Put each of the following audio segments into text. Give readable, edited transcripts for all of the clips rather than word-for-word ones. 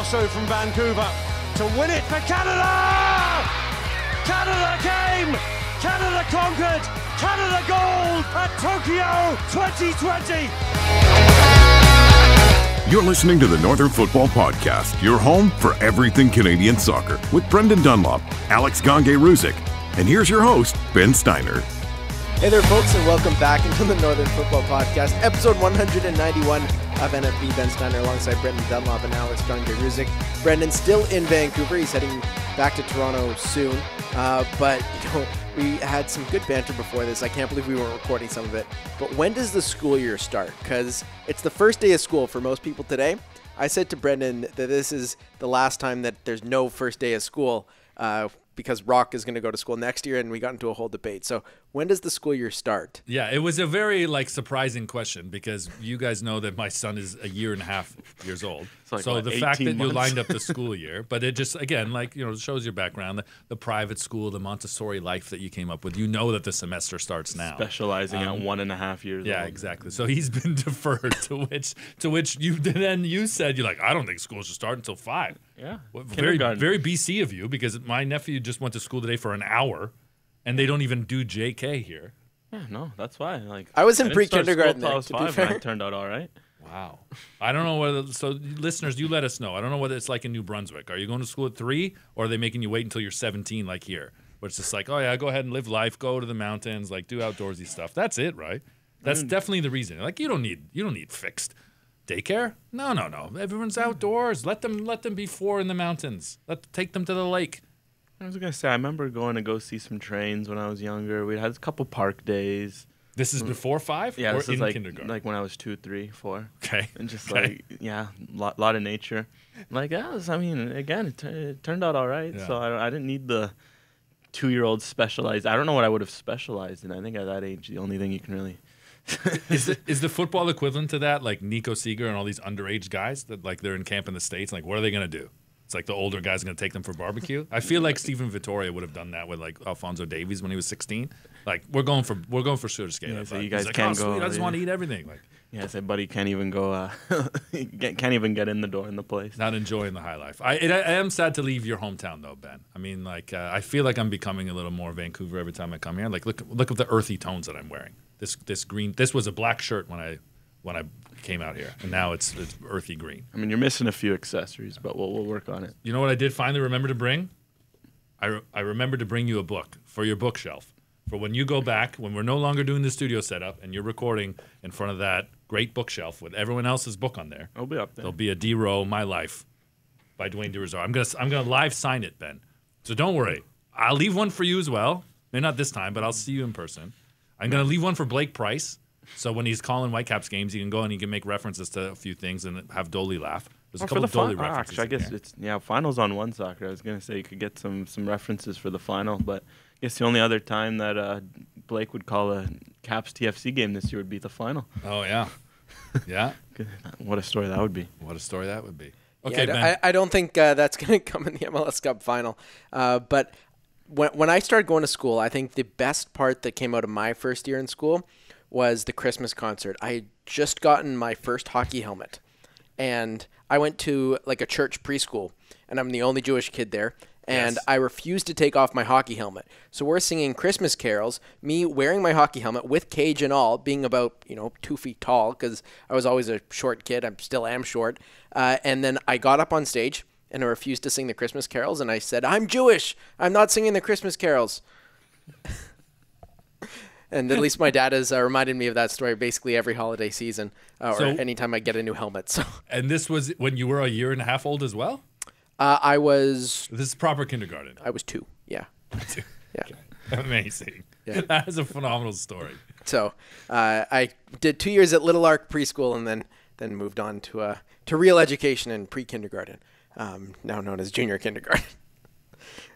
lasso from Vancouver to win it for Canada! Canada came! Canada conquered! Canada gold at Tokyo 2020! You're listening to the Northern Fútbol Podcast, your home for everything Canadian soccer, with Brendan Dunlop, Alex Gange-Ruzic, and here's your host, Ben Steiner. Hey there, folks, and welcome back into the Northern Fútbol Podcast, episode 191 of NFB. Ben Steiner alongside Brendan Dunlop and Alex Gange-Ruzic. Brendan's still in Vancouver. He's heading back to Toronto soon, but we had some good banter before this. I can't believe we weren't recording some of it. But when does the school year start? Because it's the first day of school for most people today. I said to Brendan that this is the last time that there's no first day of school because Rock is going to go to school next year, and we got into a whole debate. So when does the school year start? Yeah, it was a very surprising question because you guys know that my son is a year and a half years old. So the fact that you lined up the school year, but it just, again, shows your background, the private school, the Montessori life that you came up with. You know that the semester starts now. Specializing at 1.5 years old. Yeah, exactly. So he's been deferred, to which you said, you're like, I don't think school should start until 5. Yeah. Very BC of you, because my nephew just went to school today for an hour, and they don't even do JK here. Yeah, no, that's why. I was in pre-kindergarten I was 5 and I turned out all right. Wow. I don't know whether, so listeners, you let us know. I don't know what it's like in New Brunswick. Are you going to school at 3, or are they making you wait until you're 17 like here? Where it's just like, oh yeah, go ahead and live life, go to the mountains, do outdoorsy stuff. That's it, right? That's definitely the reason. You don't need fixed daycare. No. Everyone's outdoors. Let them be 4 in the mountains. Take them to the lake. I was going to say, I remember going to go see some trains when I was younger. We had a couple park days. This is before 5? Yeah, or this is kindergarten? Like when I was 2, 3, 4. Okay. And just lot of nature. It turned out all right. Yeah. So I didn't need the 2-year-old specialized. I don't know what I would have specialized in. I think at that age, the only thing you can really... is the football equivalent to that, like Niko Sigur and all these underage guys that they're in camp in the States? What are they going to do? It's like the older guy's going to take them for barbecue. I feel like Stephen Vittoria would have done that with Alfonso Davies when he was 16. We're going for sugar skate. Yeah, so you guys can't go. Sweet, I just want to eat everything. Yeah, say buddy can't even go. Can't even get in the door in the place. Not enjoying the high life. I am sad to leave your hometown though, Ben. I mean, I feel like I'm becoming a little more Vancouver every time I come here. Look at the earthy tones that I'm wearing. This green. This was a black shirt when I came out here, and now it's earthy green. I mean, you're missing a few accessories, but we'll work on it. You know what I did finally remember to bring? I remembered to bring you a book for your bookshelf. For when you go back, when we're no longer doing the studio setup, and you're recording in front of that great bookshelf with everyone else's book on there. I'll be up there. There'll be a D-Row, My Life, by Dwayne DeRosario. I'm gonna live sign it, Ben. So don't worry. I'll leave one for you as well. Maybe not this time, but I'll see you in person. I'm gonna leave one for Blake Price. So when he's calling Whitecaps games, he can go and he can make references to a few things and have Dolly laugh. There's a couple of Dolly references. Actually, I guess finals on One Soccer. I was gonna say you could get some references for the final, but I guess the only other time that Blake would call a Caps TFC game this year would be the final. Oh yeah, yeah. What a story that would be. Okay, Ben. I don't think that's gonna come in the MLS Cup final, but when I started going to school, I think the best part that came out of my first year in school was the Christmas concert. I had just gotten my first hockey helmet, and I went to a church preschool, and I'm the only Jewish kid there, and yes. I refused to take off my hockey helmet. So we're singing Christmas carols, me wearing my hockey helmet with cage and all, being about 2 feet tall because I was always a short kid. I still am short. And then I got up on stage, and I refused to sing the Christmas carols, and I said, I'm Jewish. I'm not singing the Christmas carols. And at least my dad has reminded me of that story basically every holiday season or anytime I get a new helmet. So. And this was when you were a year and a half old as well? I was... This is proper kindergarten. I was 2, yeah. 2. Yeah. Okay. Amazing. Yeah. That is a phenomenal story. So I did 2 years at Little Ark Preschool and then moved on to real education in pre-kindergarten, now known as junior kindergarten.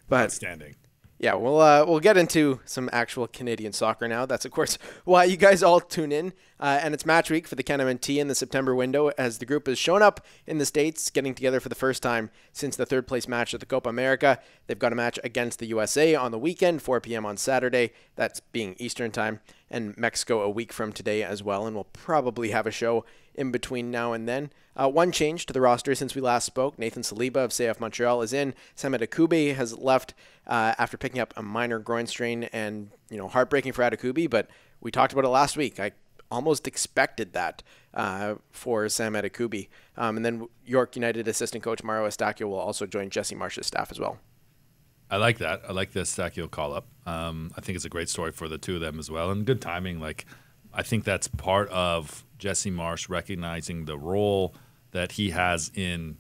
But outstanding. Yeah, we'll get into some actual Canadian soccer now. That's, of course, why you guys all tune in. And it's match week for the CanMNT in the September window as the group has shown up in the States, getting together for the first time since the third place match at the Copa America. They've got a match against the USA on the weekend, 4 p.m. on Saturday. That's being Eastern time, and Mexico a week from today as well. And we'll probably have a show in between now and then. One change to the roster since we last spoke. Nathan Saliba of CF Montreal is in. Samed Akube has left after picking up a minor groin strain, and heartbreaking for Adekubi, but we talked about it last week. I almost expected that for Samed Akube. And then York United assistant coach Mario Estacio will also join Jesse Marsh's staff as well. I like that. I like the Estacio call-up. I think it's a great story for the two of them as well, and good timing. I think that's part of Jesse Marsh recognizing the role that he has in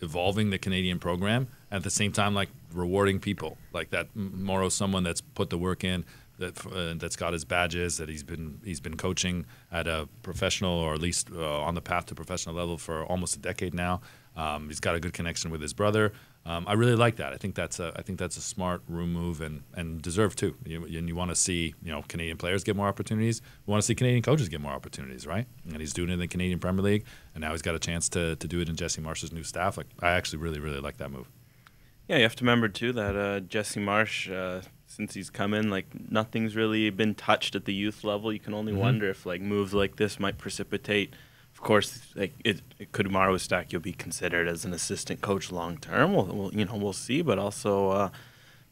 evolving the Canadian program, and at the same time, rewarding people. Like that, Moro's someone that's put the work in, that's got his badges, that he's been coaching at a professional, or at least on the path to professional level for almost a decade now. He's got a good connection with his brother. I really like that. I think that's a smart room move and deserved too. You want to see Canadian players get more opportunities. You want to see Canadian coaches get more opportunities, right? And he's doing it in the Canadian Premier League, and now he's got a chance to do it in Jesse Marsh's new staff. I actually really, really like that move. Yeah, you have to remember too that Jesse Marsh, since he's come in, nothing's really been touched at the youth level. You can only wonder if moves like this might precipitate. Of course, could Mario Estacio be considered as an assistant coach long term? We'll see. But also,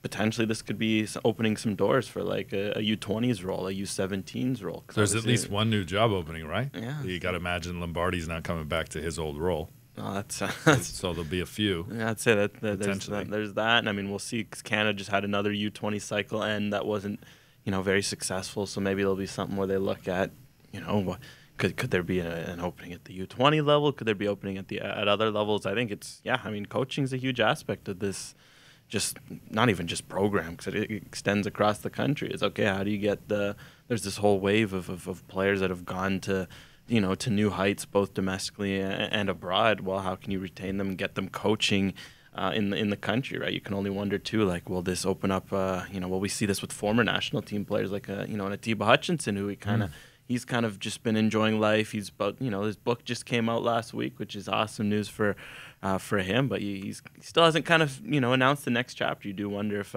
potentially, this could be opening some doors for a U20s role, a U17s role. There's at least one new job opening, right? Yeah. You got to imagine Lombardi's not coming back to his old role. Oh, so there'll be a few. Yeah, I'd say that there's that, and I mean we'll see, because Canada just had another U20 cycle, and that wasn't very successful. So maybe there'll be something where they look at could there be an opening at the U20 level? Could there be opening at other levels? I think coaching's a huge aspect of this. Just not even just program, because it extends across the country. It's okay. How do you get there's this whole wave of players that have gone to new heights, both domestically and abroad. Well, how can you retain them and get them coaching in the country, right? You can only wonder too, will this open up? Will we see this with former national team players like Atiba Hutchinson, who he's kind of just been enjoying life. He's his book just came out last week, which is awesome news for him. But he still hasn't kind of announced the next chapter. You do wonder if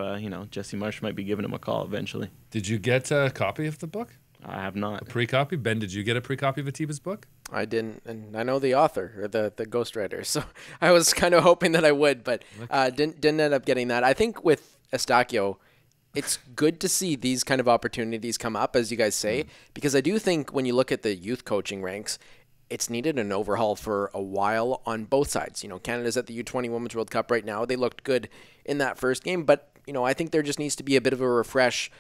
Jesse Marsh might be giving him a call eventually. Did you get a copy of the book? I have not. A pre-copy? Ben, did you get a pre-copy of Atiba's book? I didn't, and I know the author, or the ghostwriter, so I was kind of hoping that I would, but didn't end up getting that. I think with Estacio, it's good to see these kind of opportunities come up, as you guys say, because I do think when you look at the youth coaching ranks, it's needed an overhaul for a while on both sides. Canada's at the U20 Women's World Cup right now. They looked good in that first game, but I think there just needs to be a bit of a refresh,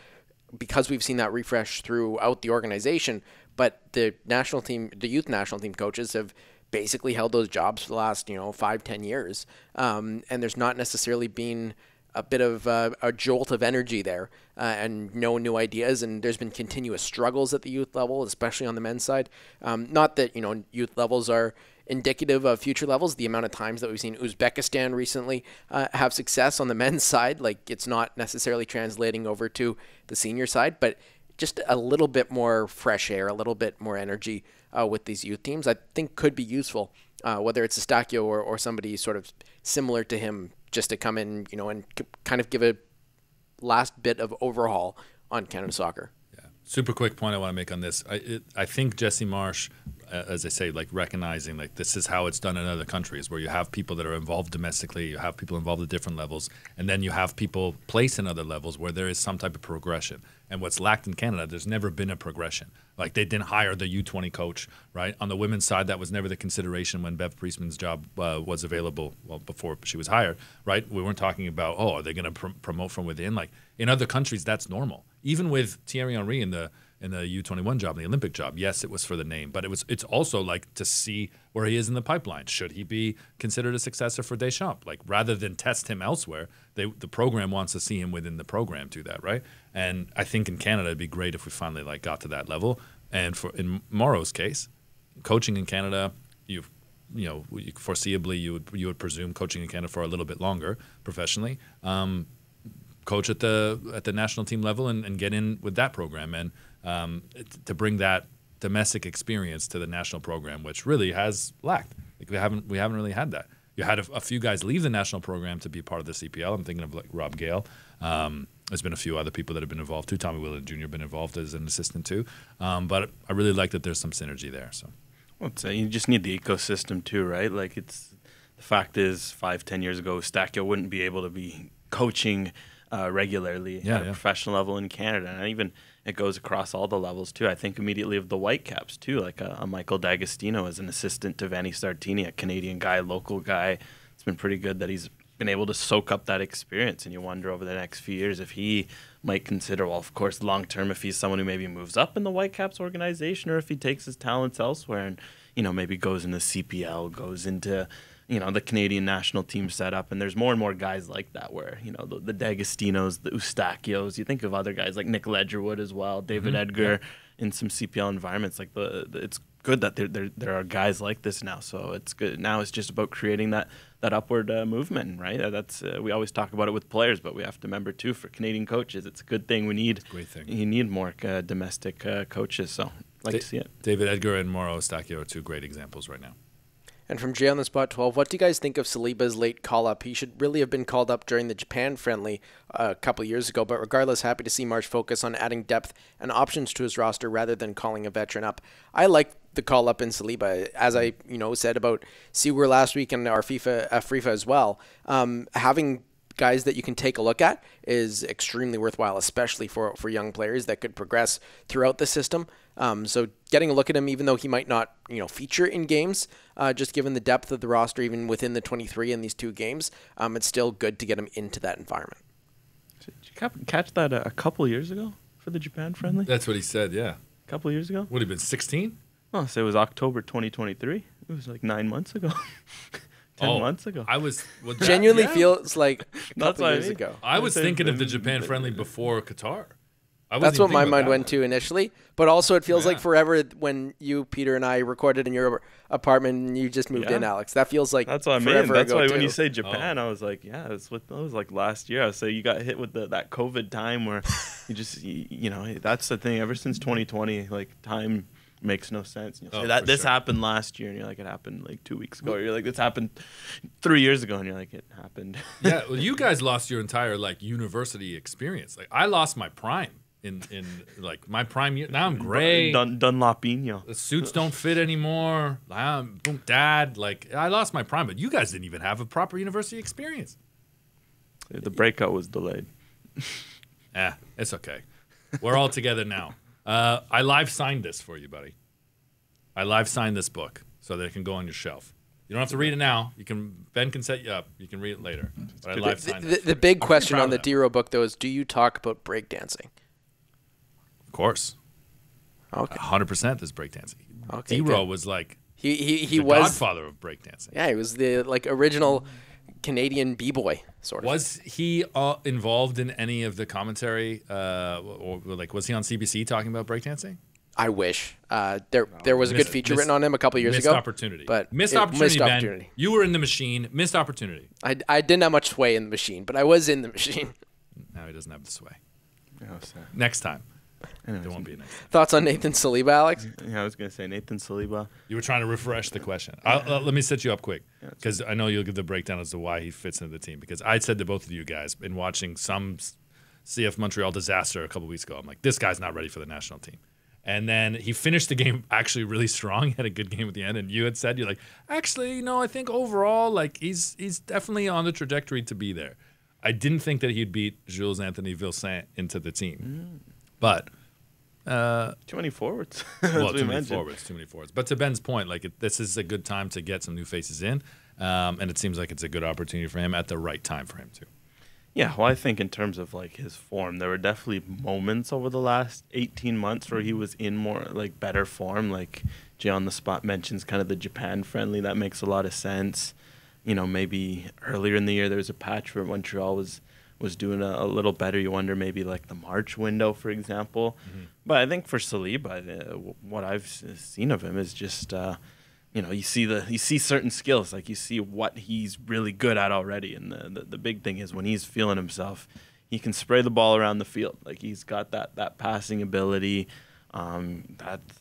because we've seen that refresh throughout the organization. But the national team, the youth national team coaches have basically held those jobs for the last 5-10 years, and there's not necessarily been a bit of a jolt of energy there, and no new ideas, and there's been continuous struggles at the youth level, especially on the men's side. Not that youth levels are indicative of future levels. The amount of times that we've seen Uzbekistan recently have success on the men's side, it's not necessarily translating over to the senior side, but just a little bit more fresh air, a little bit more energy with these youth teams, I think could be useful, whether it's Estacio or somebody sort of similar to him, just to come in, and kind of give a last bit of overhaul on Canada soccer. Yeah. Super quick point I want to make on this. I think Jesse Marsh, as I say, recognizing this is how it's done in other countries, where you have people that are involved domestically, you have people involved at different levels, and then you have people placed in other levels where there is some type of progression. And what's lacked in Canada, there's never been a progression. They didn't hire the U20 coach, right? On the women's side, that was never the consideration when Bev Priestman's job was available, before she was hired, right? We weren't talking about, are they going to promote from within? In other countries, that's normal. Even with Thierry Henry in the U21 job, the Olympic job, yes, it was for the name, but it's also to see where he is in the pipeline. Should he be considered a successor for Deschamps? Rather than test him elsewhere, the program wants to see him within the program do that, right? And I think in Canada it'd be great if we finally got to that level. And in Moro's case, coaching in Canada, foreseeably you would presume coaching in Canada for a little bit longer professionally. Coach at the national team level and get in with that program, and to bring that domestic experience to the national program, which really has lacked. Like we haven't really had that. You had a few guys leave the national program to be part of the CPL. I'm thinking of like Rob Gale. There's been a few other people that have been involved too. Tommy Whelan Jr. been involved as an assistant too. But I really like that there's some synergy there. So, well, you just need the ecosystem too, right? Like the fact is, 5-10 years ago, Eustáquio wouldn't be able to be coaching regularly at a professional level in Canada, and even it goes across all the levels too. I think immediately of the Whitecaps too, like a Michael D'Agostino as an assistant to Vanni Sartini, a Canadian guy, local guy. It's been pretty good that he's been able to soak up that experience, and you wonder over the next few years if he might consider, well, of course, long term, if he's someone who maybe moves up in the Whitecaps organization, or if he takes his talents elsewhere and maybe goes into CPL, goes into the Canadian national team setup. And there's more and more guys like that where, the D'Agostinos, the Eustáquios, you think of other guys like Nick Ledgerwood as well, David Edgar in some CPL environments. Like it's good that there are guys like this now. So it's good. Now it's just about creating that upward movement, right? That's we always talk about it with players, but we have to remember too, for Canadian coaches, it's a good thing. Great thing. You need more domestic coaches. So I'd like to see it. David Edgar and Mauro Eustáquio are two great examples right now. And from Jay on the Spot 12, what do you guys think of Saliba's late call-up? He should really have been called up during the Japan friendly a couple of years ago, but regardless, happy to see Marsh focus on adding depth and options to his roster rather than calling a veteran up. I like the call-up in Saliba. As I said about Sigur last week and our FIFA as well, having guys that you can take a look at is extremely worthwhile, especially for young players that could progress throughout the system. So getting a look at him, even though he might not, feature in games, just given the depth of the roster, even within the 23 in these two games, it's still good to get him into that environment. Did you catch that a couple years ago for the Japan friendly? That's what he said, yeah. A couple years ago? Would have been 16? Oh, so it was October 2023. It was like 9 months ago. 10 months ago. Genuinely feels like a couple years ago. I was thinking of the Japan friendly before Qatar. That's what my mind went to initially. But also it feels like forever when you, Peter, and I recorded in your apartment and you just moved in, Alex. That feels like that's what I mean. That's why when you say Japan, I was like, that was like last year. So you got hit with that COVID time where you just, that's the thing. Ever since 2020, like time makes no sense. You'll say this happened last year, and you're like, it happened like 2 weeks ago. Or you're like, this happened 3 years ago, and you're like, it happened. Yeah, well, you guys lost your entire university experience. Like I lost my prime in like my prime year. Now I'm gray. Dunlopinho. The suits don't fit anymore. Boom, dad. Like I lost my prime, but you guys didn't even have a proper university experience. The breakout was delayed. It's okay. We're all together now. I live signed this for you, buddy. I live signed this book so that it can go on your shelf. You don't have to read it now. Ben can set you up. You can read it later. But I live signed it. The big question on the D-Row book, though, is do you talk about breakdancing? Of course. Okay. 100% is breakdancing. Okay, D-Row was like he the was godfather of breakdancing. Yeah, he was the original Canadian b-boy sort of. Was he involved in any of the commentary, or was he on CBC talking about breakdancing? I wish. There was a good feature written on him a couple years ago. Missed opportunity, Ben. Opportunity. You were in the machine. Missed opportunity. I didn't have much sway in the machine, but I was in the machine. Now he doesn't have the sway. Oh, sorry. Next time. There won't be a next time. Thoughts on Nathan Saliba, Alex? Yeah, I was going to say Nathan Saliba. You were trying to refresh the question. Let me set you up quick, because I know you'll give the breakdown as to why he fits into the team. Because I said to both of you guys in watching some CF Montreal disaster a couple weeks ago, I'm like, this guy's not ready for the national team. And then he finished the game actually really strong. He had a good game at the end. And you had said, you're like, actually, no, I think overall, like he's definitely on the trajectory to be there. I didn't think that he'd beat Jules Anthony Vilsaint into the team. But too many forwards. Well, too many forwards. But to Ben's point, this is a good time to get some new faces in. And it seems like it's a good opportunity for him at the right time for him too. Yeah, well, I think in terms of his form, there were definitely moments over the last 18 months where he was in more better form. Like Jay on the Spot mentions kind of the Japan friendly. That makes a lot of sense. Maybe earlier in the year there was a patch where Montreal was doing a little better. You wonder maybe the March window, for example. Mm-hmm. But I think for Saliba, what I've seen of him is just you see certain skills, you see what he's really good at already, and the big thing is when he's feeling himself, he can spray the ball around the field. He's got that passing ability.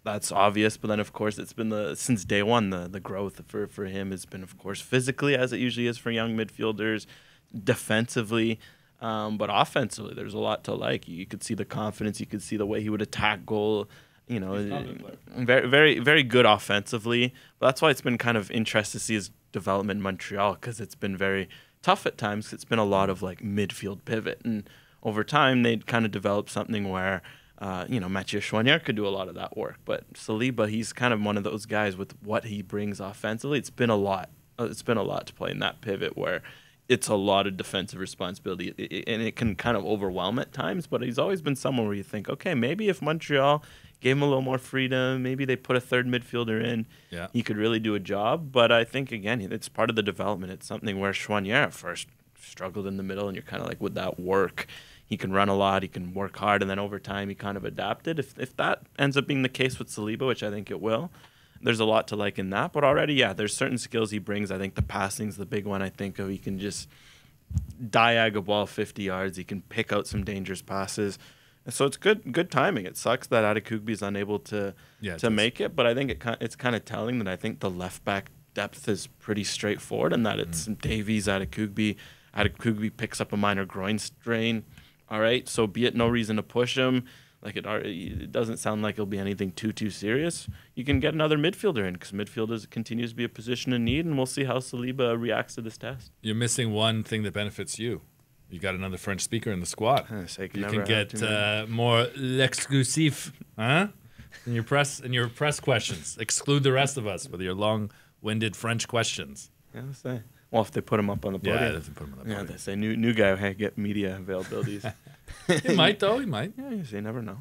That's obvious. But then, of course, it's been since day one, the growth for him has been, of course, physically, as it usually is for young midfielders, defensively. But offensively, there's a lot to like. You could see the confidence. You could see the way he would attack goal. You know, very, very, very good offensively. But that's why it's been kind of interesting to see his development in Montreal, because it's been very tough at times. It's been a lot of like midfield pivot, and over time they'd kind of develop something where, Mathieu Choinière could do a lot of that work. But Saliba, he's kind of one of those guys with what he brings offensively. It's been a lot. It's been a lot to play in that pivot where it's a lot of defensive responsibility, and it can kind of overwhelm at times. But he's always been someone where you think, okay, maybe if Montreal gave him a little more freedom, maybe they put a third midfielder in, he could really do a job. But I think, again, it's part of the development. It's something where Choinière at first struggled in the middle, and you're kind of like, would that work? He can run a lot, he can work hard, and then over time he kind of adapted. If that ends up being the case with Saliba, which I think it will, there's a lot to like in that. But already, there's certain skills he brings. I think the passing's the big one I think of. He can just diag a ball 50 yards. He can pick out some dangerous passes. And so it's good timing. It sucks that Adekugbe is unable to make it, but I think it's kind of telling that I think the left-back depth is pretty straightforward, and that it's Davies, Adekugbe. Adekugbe picks up a minor groin strain. All right, so be it, no reason to push him. Like it doesn't sound like it'll be anything too serious. You can get another midfielder in, because midfielders continues to be a position in need, and we'll see how Saliba reacts to this test. You're missing one thing that benefits you. You got another French speaker in the squad. You can get more l'exclusif, huh? In your press questions. Exclude the rest of us with your long-winded French questions. Yeah, let's say. Well, if they put him up on the podium. Yeah, if they put him on the podium. Yeah, they say new guy, hey, get media availabilities. He might, though. He might. Yeah, you never know.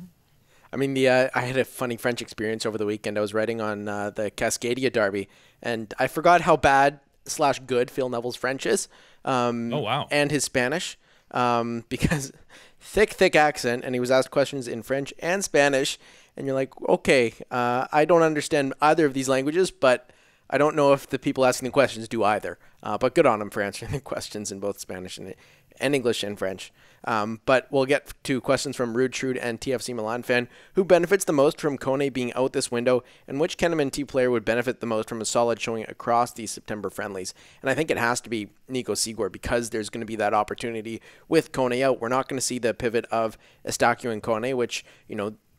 I mean, I had a funny French experience over the weekend. I was writing on the Cascadia derby, and I forgot how bad/good Phil Neville's French is. Oh, wow. And his Spanish, because thick accent, and he was asked questions in French and Spanish, and you're like, okay, I don't understand either of these languages, but I don't know if the people asking the questions do either. But good on him for answering the questions in both Spanish and English and French. But we'll get to questions from Rude Shrewd and TFC Milan fan. Who benefits the most from Kone being out this window, and which CanMNT player would benefit the most from a solid showing across these September friendlies? And I think it has to be Niko Sigur, because there's going to be that opportunity with Kone out. We're not going to see the pivot of Estacio and Kone, which,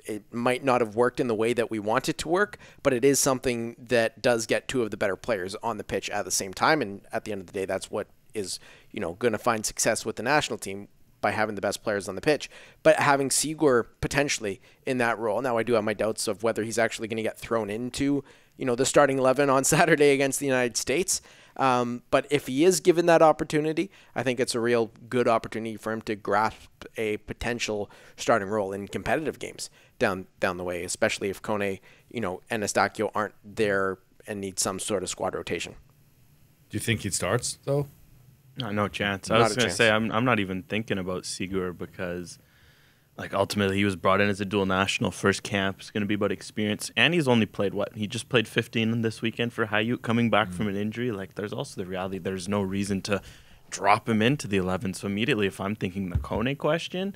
it might not have worked in the way that we want it to work, but it is something that does get two of the better players on the pitch at the same time. And at the end of the day, that's what is, going to find success with the national team, by having the best players on the pitch. But having Sigur potentially in that role, now I do have my doubts of whether he's actually going to get thrown into, the starting 11 on Saturday against the United States. But if he is given that opportunity, I think it's a real good opportunity for him to grasp a potential starting role in competitive games down the way, especially if Kone, and Estacio aren't there and need some sort of squad rotation. Do you think he starts, though? No chance. I was going to say, I'm not even thinking about Sigur, because ultimately he was brought in as a dual national. First camp is going to be about experience, and he's only played he just played 15 this weekend for Hayouk, coming back from an injury. There's also the reality there's no reason to drop him into the 11. So immediately, if I'm thinking the Kone question,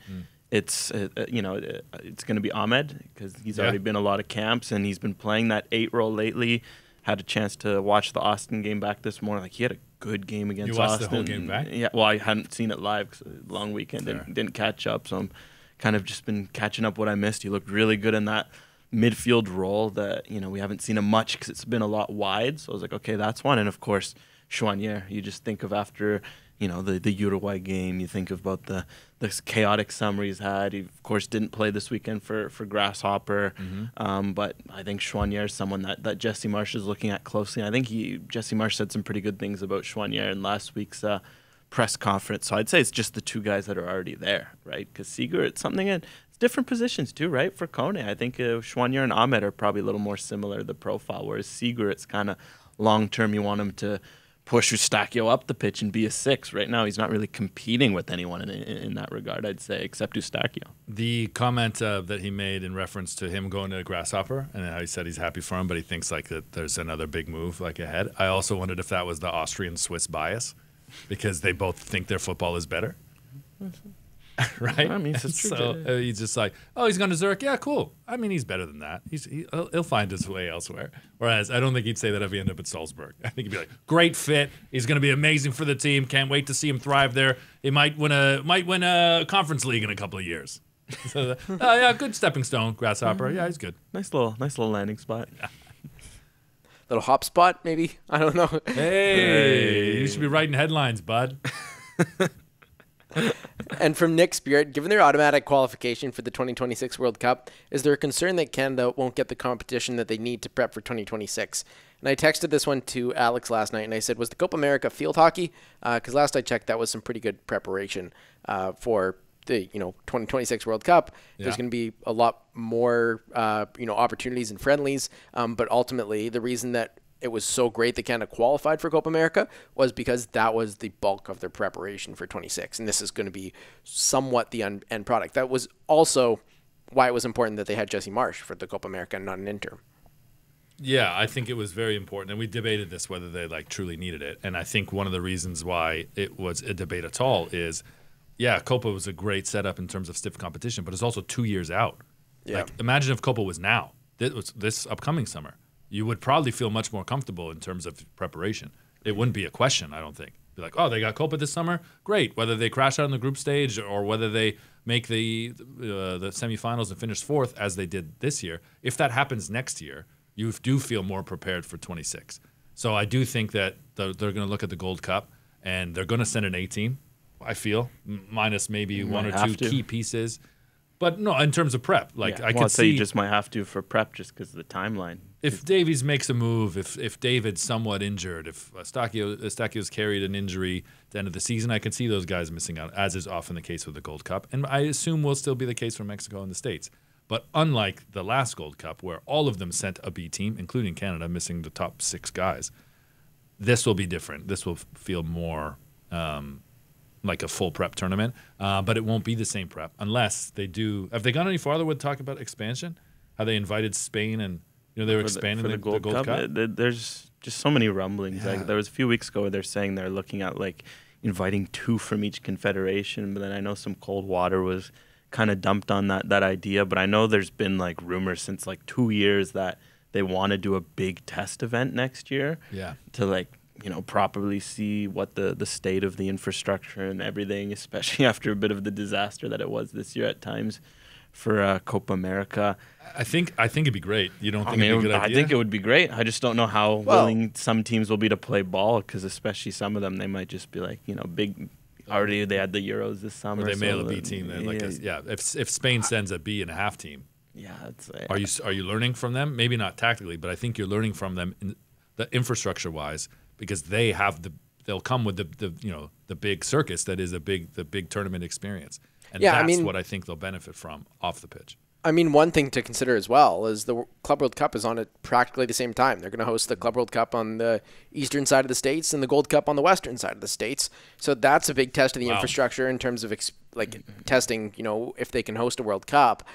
it's it's going to be Ahmed, because he's already been a lot of camps, and he's been playing that 8 role lately. Had a chance to watch the Austin game back this morning. He had a good game against Austin. You watched the whole game back? Yeah, well, I hadn't seen it live because long weekend, didn't catch up. So I'm kind of just been catching up what I missed. He looked really good in that midfield role that, we haven't seen him much because it's been a lot wide. So I was like, okay, that's one. And of course, Choinière. You just think of after, the Uruguay game, you think about the chaotic summer he's had. He, of course, didn't play this weekend for Grasshopper. But I think Choinière is someone that Jesse Marsh is looking at closely. I think Jesse Marsh said some pretty good things about Choinière in last week's press conference. So I'd say it's just the two guys that are already there, right? Because Sigur, it's different positions too, right? For Kone, I think Choinière and Ahmed are probably a little more similar, the profile, whereas Sigur, it's kind of long-term. You want him to push Estacio up the pitch and be a 6. Right now, he's not really competing with anyone in that regard, I'd say, except Estacio. The comment that he made in reference to him going to Grasshopper, and how he said he's happy for him, but he thinks that there's another big move ahead. I also wondered if that was the Austrian-Swiss bias, because they both think their football is better. right? I mean, it's true. So he's just like, oh, he's gone to Zurich. Yeah, cool. I mean, he's better than that. He'll find his way elsewhere. Whereas I don't think he'd say that if he ended up at Salzburg. I think he'd be like, great fit. He's going to be amazing for the team. Can't wait to see him thrive there. He might win a conference league in a couple of years. So, yeah, good stepping stone, Grasshopper. Yeah, he's good. Nice little landing spot. Yeah. Little hop spot, maybe? I don't know. Hey, you should be writing headlines, bud. And from Nick Spirit, given their automatic qualification for the 2026 World Cup, is there a concern that Canada won't get the competition that they need to prep for 2026? And I texted this one to Alex last night, and I said, was the Copa America field hockey? Because last I checked, that was some pretty good preparation for the 2026 World Cup. Yeah. There's going to be a lot more opportunities and friendlies, but ultimately the reason that it was so great that Canada qualified for Copa America was because that was the bulk of their preparation for 26, and this is going to be somewhat the end product. That was also why it was important that they had Jesse Marsch for the Copa America and not an interim. Yeah, I think it was very important, and we debated this whether they truly needed it. And I think one of the reasons why it was a debate at all is, yeah, Copa was a great setup in terms of stiff competition, but it's also 2 years out. Yeah. Imagine if Copa was now, this upcoming summer. You would probably feel much more comfortable in terms of preparation. It wouldn't be a question, I don't think. Be like, oh, they got Copa this summer? Great. Whether they crash out in the group stage or whether they make the semifinals and finish fourth, as they did this year, if that happens next year, you do feel more prepared for 26. So I do think that they're going to look at the Gold Cup, and they're going to send an A team, I feel, minus maybe one or two key pieces. But no, in terms of prep, I could see you just might have to for prep just because of the timeline. If Davies makes a move, if David's somewhat injured, if Eustaquio's carried an injury at the end of the season, I can see those guys missing out, as is often the case with the Gold Cup. And I assume will still be the case for Mexico and the States. But unlike the last Gold Cup, where all of them sent a B team, including Canada, missing the top 6 guys, this will be different. This will feel more like a full prep tournament, but it won't be the same prep unless they do. Have they gone any farther with talk about expansion? How they invited Spain and they were expanding the Gold Cup? There's just so many rumblings. Yeah. There was a few weeks ago where they're saying they're looking at inviting 2 from each confederation, but then I know some cold water was kind of dumped on that idea. But I know there's been rumors since 2 years that they want to do a big test event next year. Yeah. To properly see what the state of the infrastructure and everything, especially after a bit of the disaster that it was this year at times for Copa America. I think it'd be great. You don't think it'd be a good idea? I think it would be great. I just don't know how willing some teams will be to play ball, because especially some of them, they might just be big. Already they had the Euros this summer. Or they mail a B team. Then, if Spain sends a B.5 team. Yeah. Are you learning from them? Maybe not tactically, but I think you're learning from them in the infrastructure wise, because they'll come with the big circus that is the big tournament experience. And that's what I think they'll benefit from off the pitch. I mean, one thing to consider as well is the Club World Cup is on at practically the same time. They're going to host the Club World Cup on the eastern side of the States and the Gold Cup on the western side of the States. So that's a big test of the infrastructure in terms of testing, if they can host a World Cup.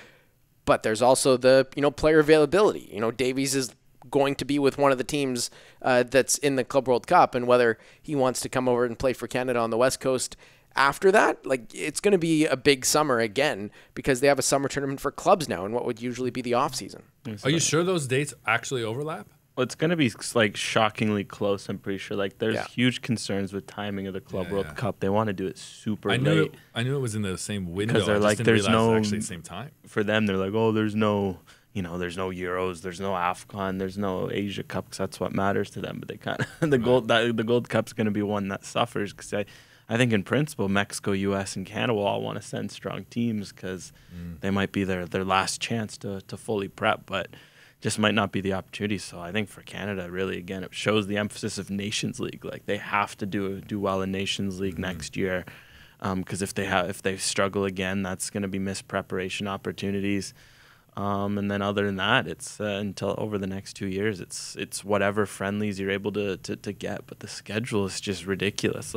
But there's also the, player availability. Davies is going to be with one of the teams that's in the Club World Cup, and whether he wants to come over and play for Canada on the West Coast after that, it's going to be a big summer again, because they have a summer tournament for clubs now in what would usually be the off season. Are you sure those dates actually overlap? Well, it's going to be shockingly close, I'm pretty sure. There's huge concerns with timing of the Club World Cup. They want to do it super late. I knew it was in the same window. Because they're there's no actually the same time. For them, they're there's no there's no Euros, there's no AFCON, there's no Asia Cup, because that's what matters to them. But they kind of the Gold Cup's going to be one that suffers, because I think in principle, Mexico, U.S., and Canada will all want to send strong teams, because they might be their last chance to fully prep, but just might not be the opportunity. So I think for Canada, really, again, it shows the emphasis of Nations League. They have to do well in Nations League next year, because if they struggle again, that's going to be missed preparation opportunities. And then other than that, it's until over the next 2 years, it's whatever friendlies you're able to get. But the schedule is just ridiculous.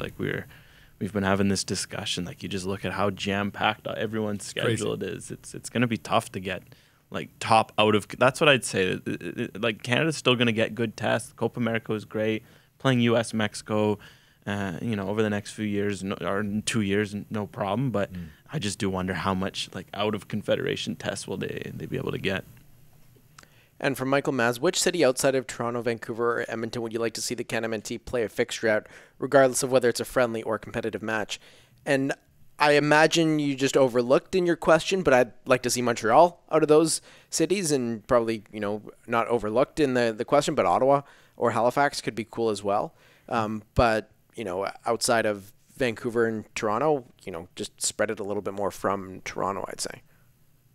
We've been having this discussion. You just look at how jam-packed everyone's schedule it is. It's going to be tough to get top out of. That's what I'd say. Canada's still going to get good tests. Copa America was great. Playing U.S., Mexico, over the next few years or 2 years, no problem. But I just do wonder how much out of confederation tests will they be able to get. And from Michael Maz, which city outside of Toronto, Vancouver, or Edmonton would you like to see the CanMNT play a fixture at, regardless of whether it's a friendly or competitive match? And I imagine you just overlooked in your question, but I'd like to see Montreal out of those cities, and probably, not overlooked in the question, but Ottawa or Halifax could be cool as well. But, outside of Vancouver and Toronto, just spread it a little bit more from Toronto, I'd say.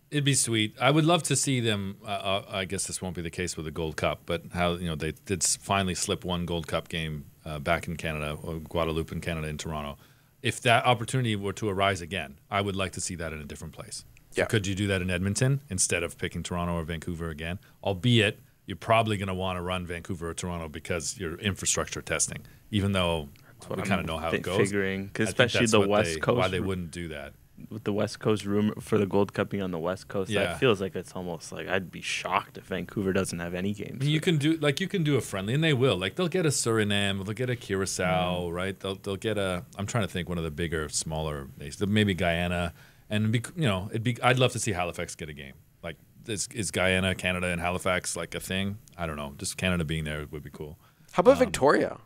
It'd be sweet. I would love to see them. I guess this won't be the case with the Gold Cup, but how they did finally slip one Gold Cup game back in Canada, or Guadeloupe in Canada, in Toronto. If that opportunity were to arise again, I would like to see that in a different place. So yeah. Could you do that in Edmonton instead of picking Toronto or Vancouver again? Albeit you're probably going to want to run Vancouver or Toronto because your infrastructure testing, even though we kind of know how it goes. Figuring, because especially the West Coast, why they wouldn't do that. With the West Coast room for the Gold Cup being on the West Coast, that feels like it's almost I'd be shocked if Vancouver doesn't have any games. You can do a friendly, and they will. They'll get a Suriname, they'll get a Curacao, right? They'll get a. I'm trying to think one of the bigger, smaller nations, maybe Guyana, and I'd love to see Halifax get a game. Is Guyana, Canada, and Halifax a thing? I don't know. Just Canada being there would be cool. How about Victoria?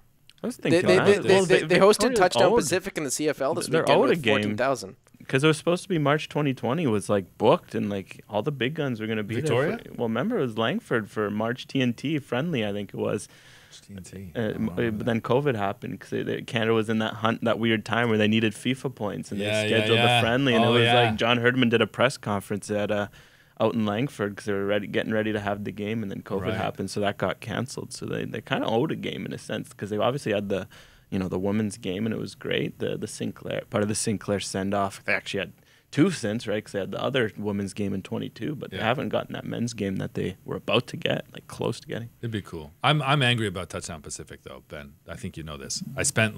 I was thinking they hosted Touchdown Pacific in the CFL this weekend with 14,000. Because it was supposed to be March 2020 was booked, and all the big guns were going to be Victoria? there. Well, remember it was Langford for March TNT friendly, I think it was. TNT. But then COVID happened because Canada was in that weird time where they needed FIFA points, and they scheduled the friendly, and it was John Herdman did a press conference at out in Langford because they were getting ready to have the game, and then COVID happened, so that got canceled. So they kind of owed a game in a sense because they obviously had the women's game, and it was great. The Sinclair part of the Sinclair send off. They actually had two since, right? Because they had the other women's game in 22, but they haven't gotten that men's game that they were about to get, close to getting. It'd be cool. I'm angry about Touchdown Pacific though, Ben. I think you know this. I spent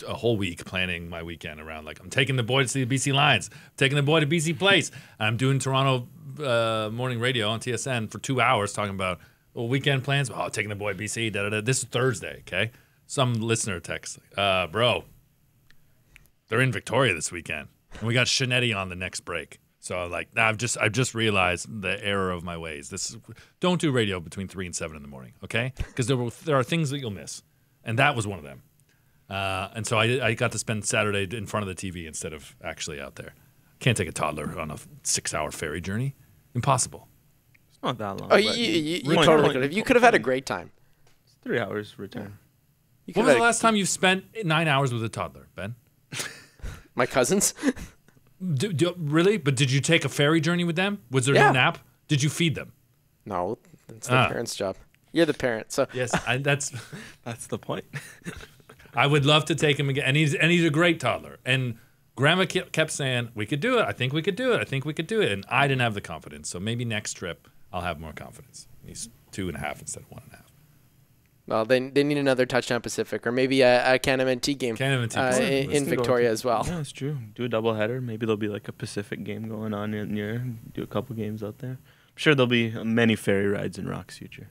a whole week planning my weekend around I'm taking the boy to see the BC Lions, I'm taking the boy to BC Place, and I'm doing Toronto morning radio on TSN for 2 hours talking about weekend plans. Taking the boy to BC. This is Thursday, okay? Some listener text, bro, they're in Victoria this weekend, and we got Shinetti on the next break. So I've just realized the error of my ways. Don't do radio between 3 and 7 in the morning, okay? Because there are things that you'll miss, and that was one of them. And so I got to spend Saturday in front of the TV instead of actually out there. Can't take a toddler on a 6-hour ferry journey. Impossible. It's not that long. Oh, you totally could have. You could have had a great time. It's 3 hours return. When was the last time you spent 9 hours with a toddler, Ben? My cousins. Really? But did you take a ferry journey with them? Was there no nap? Did you feed them? No, that's the parent's job. You're the parent, so yes, that's the point. I would love to take him again, and he's a great toddler. And Grandma kept saying, "We could do it. I think we could do it. I think we could do it." And I didn't have the confidence. So maybe next trip I'll have more confidence. He's 2.5 instead of 1.5. Well, they need another Touchdown Pacific, or maybe a CanMNT game in Victoria as well. Yeah, that's true. Do a doubleheader. Maybe there'll be a Pacific game going on in here. Do a couple games out there. I'm sure there'll be many ferry rides in Rock's future.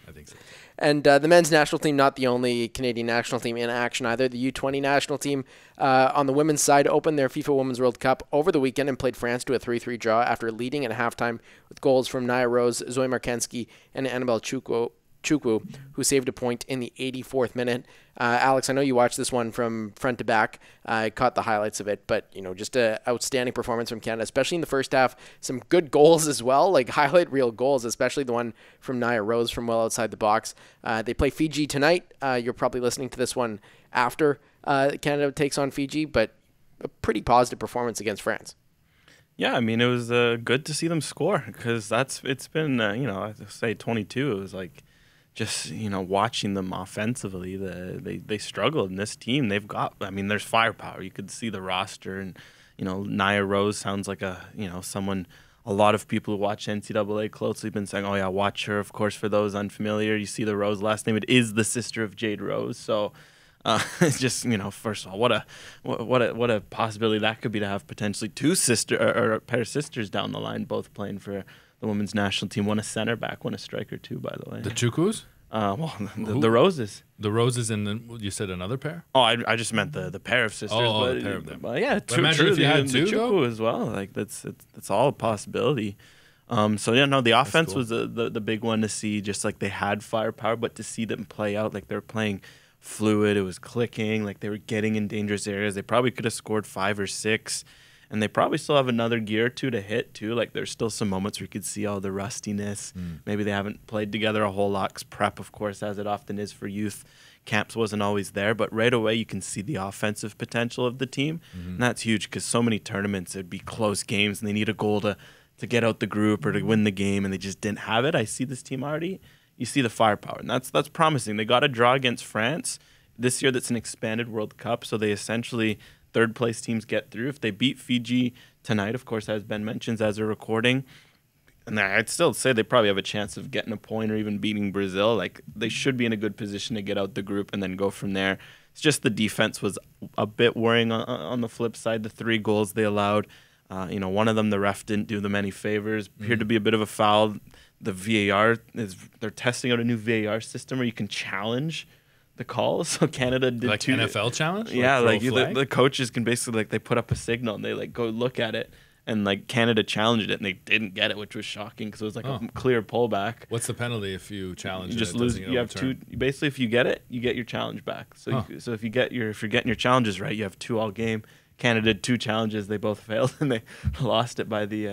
I think so. And the men's national team, not the only Canadian national team in action either. The U20 national team on the women's side opened their FIFA Women's World Cup over the weekend and played France to a 3-3 draw after leading at halftime with goals from Nia Rose, Zoe Markensky, and Annabelle Chukwu, who saved a point in the 84th minute. Alex, I know you watched this one from front to back. I caught the highlights of it, but just an outstanding performance from Canada, especially in the first half. Some good goals as well, highlight reel goals, especially the one from Nia Rose from well outside the box. They play Fiji tonight. You're probably listening to this one after Canada takes on Fiji, but a pretty positive performance against France. Yeah, I mean, it was good to see them score because it's been, I say 22. It was just watching them offensively, they struggled. In this team, they've got, there's firepower. You could see the roster, and Nia Rose sounds like someone a lot of people who watch NCAA closely have been saying, oh yeah, watch her. Of course, for those unfamiliar, you see the Rose last name. It is the sister of Jade Rose. So it's just, first of all, what a possibility that could be to have potentially two or a pair of sisters down the line, both playing for the women's national team. One a center back, one a striker too, by the way. The Chukwus? The Roses. The Roses and then you said another pair? Oh, I just meant the pair of sisters. Oh, the pair of them. Yeah, imagine if you had two, the though? as well. Like that's all a possibility. So yeah, no, the offense cool. was the big one to see. Just like they had firepower, but to see them play out, like they're playing fluid. It was clicking. Like they were getting in dangerous areas. They probably could have scored 5 or 6, and they probably still have another gear or two to hit too. Like there's still some moments where you could see all the rustiness. Maybe they haven't played together a whole lot. 'Cause prep, of course, as it often is for youth camps, wasn't always there. But right away, you can see the offensive potential of the team, and that's huge because so many tournaments it'd be close games, and they need a goal to get out the group or to win the game, and they just didn't have it. I see this team already. You see the firepower, and that's promising. They got a draw against France this year. That's an expanded World Cup, so they essentially third-place teams get through. If they beat Fiji tonight, of course, as Ben mentions, as a recording, and I'd still say they probably have a chance of getting a point or even beating Brazil. Like they should be in a good position to get out the group and then go from there. It's just the defense was a bit worrying on the flip side. The 3 goals they allowed. One of them, the ref didn't do them any favors. Appeared to be a bit of a foul. The VAR they're testing out a new VAR system where you can challenge the calls. So Canada did like 2 NFL challenge. Yeah, like the coaches can basically they put up a signal and they go look at it, and Canada challenged it and they didn't get it, which was shocking because it was a clear pullback. What's the penalty if you challenge? You just lose. You have 2. Basically, if you get it, you get your challenge back. So so if you're getting your challenges right, you have 2 all game. Canada did 2 challenges, they both failed, and they lost it by the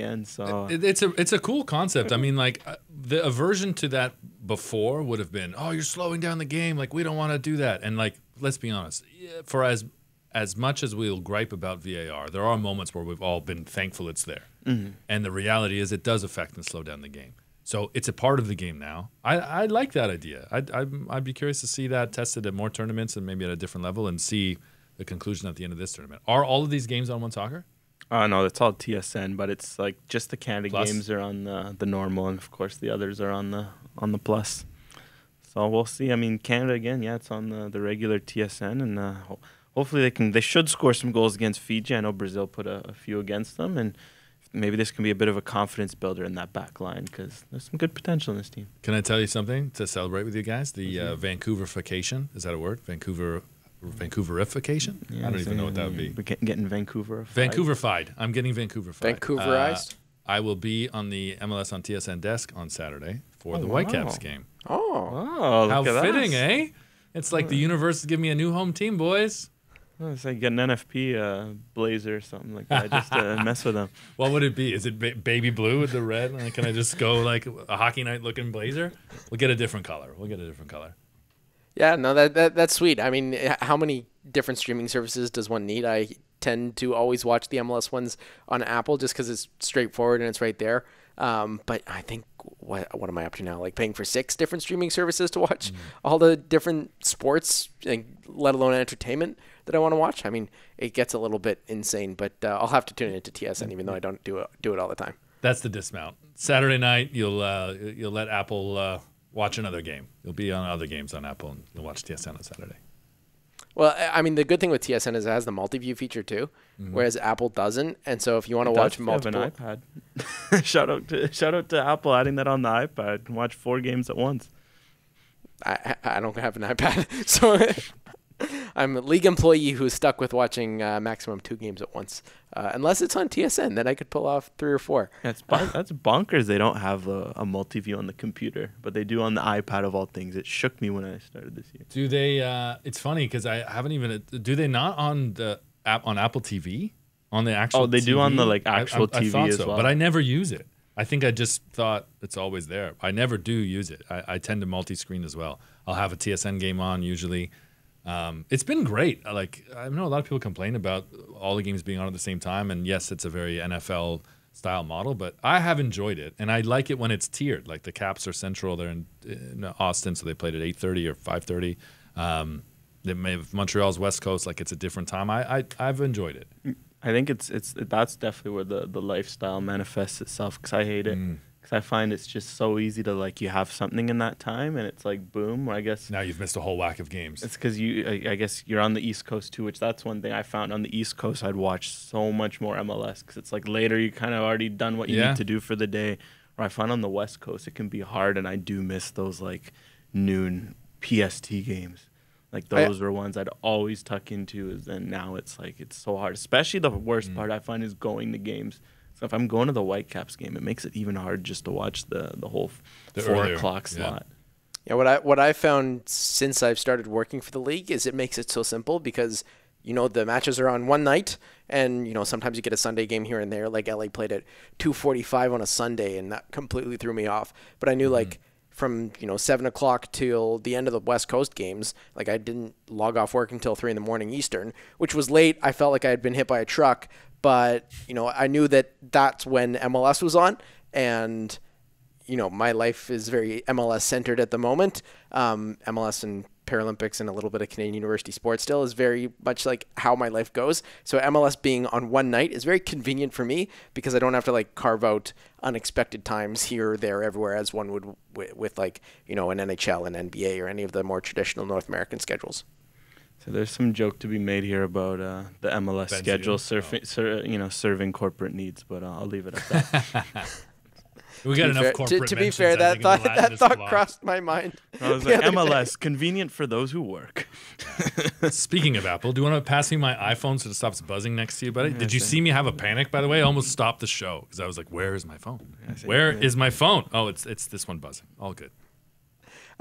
end. So it's a cool concept. I mean, the aversion to that before would have been, oh, you're slowing down the game. Like we don't want to do that. And let's be honest, for as much as we'll gripe about VAR, there are moments where we've all been thankful it's there. And the reality is, it does affect and slow down the game. So it's a part of the game now. I like that idea. I'd be curious to see that tested at more tournaments and maybe at a different level and see the conclusion at the end of this tournament. Are all of these games on One Soccer? No, it's all TSN, but it's just the Canada Plus? games are on the normal, and of course the others are on the plus. So we'll see. I mean, Canada again, yeah, it's on the regular TSN, and hopefully they should score some goals against Fiji. I know Brazil put a few against them, and maybe this can be a bit of a confidence builder in that back line because there's some good potential in this team. Can I tell you something to celebrate with you guys? The Vancouverification, is that a word? Vancouverification? Yeah, I don't even know what that would be. Getting Vancouver. Vancouverified. I'm getting Vancouver-fied. Vancouverized? I will be on the MLS on TSN desk on Saturday for the Whitecaps game. Oh, how look at fitting, that. eh? It's like the universe is giving me a new home team, boys. It's like get an NFP blazer or something like that, just to mess with them. What would it be? Is it baby blue with the red? Can I just go like a hockey night looking blazer? We'll get a different color. Yeah, no, that's sweet. I mean, how many different streaming services does one need? I tend to always watch the MLS ones on Apple just because it's straightforward and it's right there. But I think, what am I up to now? Like paying for 6 different streaming services to watch all the different sports, let alone entertainment that I want to watch. I mean, it gets a little bit insane, but I'll have to tune into TSN even though I don't do it all the time. That's the dismount. Saturday night, you'll let Apple watch another game. You'll be on other games on Apple, and you'll watch TSN on Saturday. Well, I mean, the good thing with TSN is it has the multi-view feature too, whereas Apple doesn't. And so if you want to watch multiple, have an iPad. shout out to Apple adding that on the iPad and watch 4 games at once. I don't have an iPad, so I'm a league employee who's stuck with watching maximum 2 games at once. Unless it's on TSN, then I could pull off 3 or 4. That's bonkers. They don't have a multi-view on the computer, but they do on the iPad of all things. It shook me when I started this year. Do they? It's funny because I haven't even. Do they not on the app on Apple TV? On the actual? Oh, they TV? do on the actual TV I thought as so, well. but I never use it. I think I just thought it's always there. I never do use it. I tend to multi-screen as well. I'll have a TSN game on usually. It's been great. I know a lot of people complain about all the games being on at the same time, and yes, it's a very NFL style model, but I have enjoyed it, and I like it when it's tiered. Like the Caps are central; they're in Austin, so they played at 8:30 or 5:30. They may have Montreal's West Coast, like it's a different time. I've enjoyed it. I think that's definitely where the lifestyle manifests itself, because I hate it. Because I find it's just so easy to you have something in that time and it's like boom. Or I guess now you've missed a whole whack of games. It's because I guess you're on the East Coast too, which that's one thing I found on the East Coast. I'd watch so much more MLS because it's like later you kind of already done what you need to do for the day. where I find on the West Coast it can be hard, and I do miss those like noon PST games. Like those were ones I'd always tuck into, and now it's like it's so hard. Especially the worst part I find is going to games. So if I'm going to the Whitecaps game, it makes it even hard just to watch the whole 4 o'clock slot. Yeah, what I found since I've started working for the league is it makes it so simple because, you know, the matches are on one night, and, you know, sometimes you get a Sunday game here and there. Like LA played at 2:45 on a Sunday, and that completely threw me off. But I knew like from, you know, 7 o'clock till the end of the West Coast games, like I didn't log off work until 3 a.m. Eastern, which was late. I felt like I had been hit by a truck, but, you know, I knew that that's when MLS was on, and, you know, my life is very MLS centered at the moment. MLS and Paralympics and a little bit of Canadian university sports still is very much like how my life goes. So MLS being on one night is very convenient for me because I don't have to like carve out unexpected times here, there, everywhere as one would with like, you know, an NHL and NBA or any of the more traditional North American schedules. So there's some joke to be made here about the MLS schedule serving corporate needs, but I'll leave it at that. We got enough corporate to be fair, that thought crossed my mind. I was like, MLS, convenient for those who work. Speaking of Apple, do you want to pass me my iPhone so it stops buzzing next to you, buddy? Did you see me have a panic, by the way? I almost stopped the show because I was like, where is my phone? Where is my phone? Oh, it's this one buzzing. All good.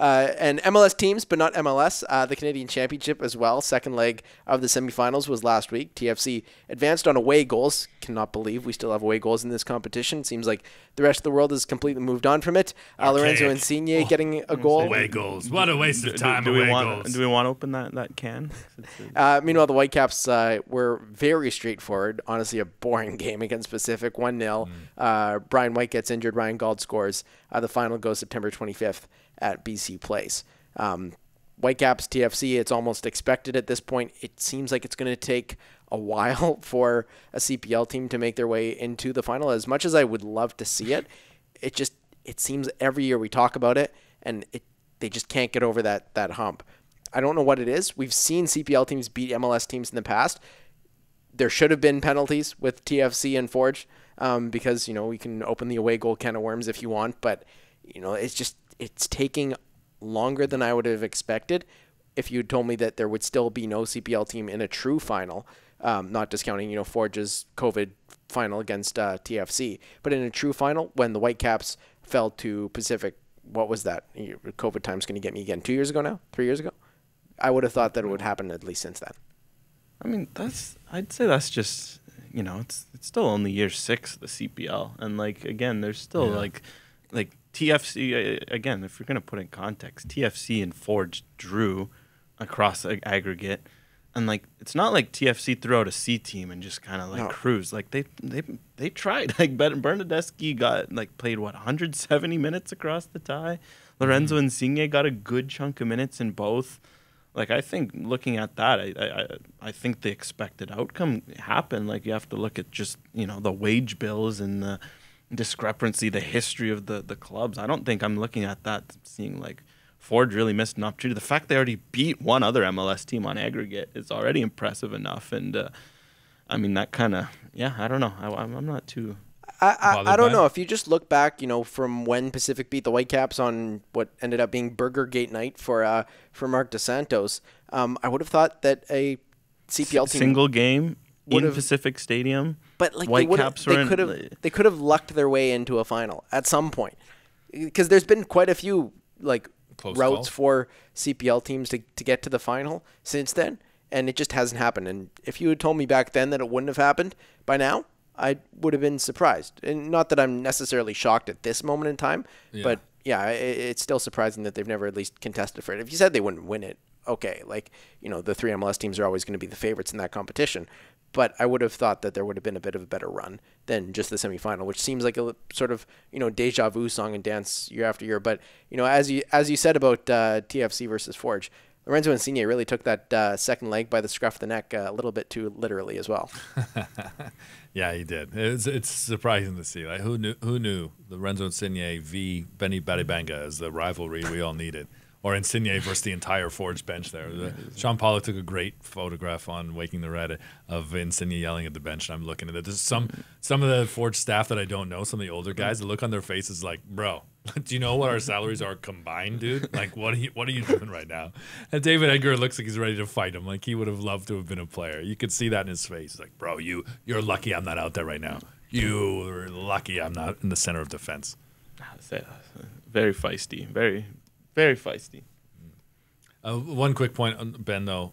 And MLS teams, but not MLS. The Canadian Championship as well. Second leg of the semifinals was last week. TFC advanced on away goals. Cannot believe we still have away goals in this competition. Seems like the rest of the world has completely moved on from it. Lorenzo Insigne getting a goal. Away goals. What a waste of time. Do we want to open that can? Meanwhile, the Whitecaps were very straightforward. Honestly, a boring game against Pacific. 1-0. Brian White gets injured. Ryan Gauld scores. The final goes September 25th. At BC Place. Whitecaps, TFC, it's almost expected at this point. It seems like it's going to take a while for a CPL team to make their way into the final. As much as I would love to see it, it seems every year we talk about it, and they just can't get over that hump. I don't know what it is. We've seen CPL teams beat MLS teams in the past. There should have been penalties with TFC and Forge because, you know, we can open the away goal can of worms if you want, but, you know, it's taking longer than I would have expected if you had told me that there would still be no CPL team in a true final, not discounting, you know, Forge's COVID final against TFC, but in a true final when the Whitecaps fell to Pacific. What was that? COVID time's going to get me again. 2 years ago now? 3 years ago? I would have thought that it would happen at least since then. I mean, I'd say that's just, you know, it's still only year 6 of the CPL. And, like, again, there's still, like TFC, again, if you're going to put in context, TFC and Forge drew across aggregate. And, like, it's not like TFC threw out a C team and just kind of, like, cruised. Like, they tried. Like, Bernadeschi played, 170 minutes across the tie? Lorenzo Insigne got a good chunk of minutes in both. Like, I think looking at that, I think the expected outcome happened. Like, you have to look at just, you know, the wage bills and the discrepancy, the history of the clubs. I don't think I'm looking at that seeing like Forge really missed an opportunity. The fact they already beat one other MLS team on aggregate is already impressive enough. And I mean, that kind of, I don't know. I'm not too. I don't know. If you just look back, you know, from when Pacific beat the Whitecaps on what ended up being Burgergate night for Mark DeSantos, I would have thought that a CPL team single game in Pacific Stadium. But like Whitecaps they could have lucked their way into a final at some point, because there's been quite a few like close routes calls for CPL teams to get to the final since then, and it just hasn't happened. And if you had told me back then that it wouldn't have happened by now, I would have been surprised. And not that I'm necessarily shocked at this moment in time, but it's still surprising that they've never at least contested for it. If you said they wouldn't win it, okay, like, you know, the 3 MLS teams are always going to be the favorites in that competition. But I would have thought that there would have been a bit of a better run than just the semifinal, which seems like a sort of, you know, deja vu song and dance year after year. But, you know, as you said about TFC versus Forge, Lorenzo Insigne really took that second leg by the scruff of the neck a little bit too literally as well. Yeah, he did. It's surprising to see. Like, who knew Lorenzo Insigne v. Benny Badibanga as the rivalry we all needed. Or Insigne versus the entire Forge bench there. Sean Pollock took a great photograph on Waking the Red of Insigne yelling at the bench, and I'm looking at it. There's some of the Forge staff that I don't know, some of the older guys, the look on their faces like, bro, do you know what our salaries are combined, dude? Like, what are you doing right now? And David Edgar looks like he's ready to fight him. Like, he would have loved to have been a player. You could see that in his face. He's like, bro, you're lucky I'm not out there right now. You're lucky I'm not in the center of defense. Very feisty. Very, very feisty. One quick point, Ben, though.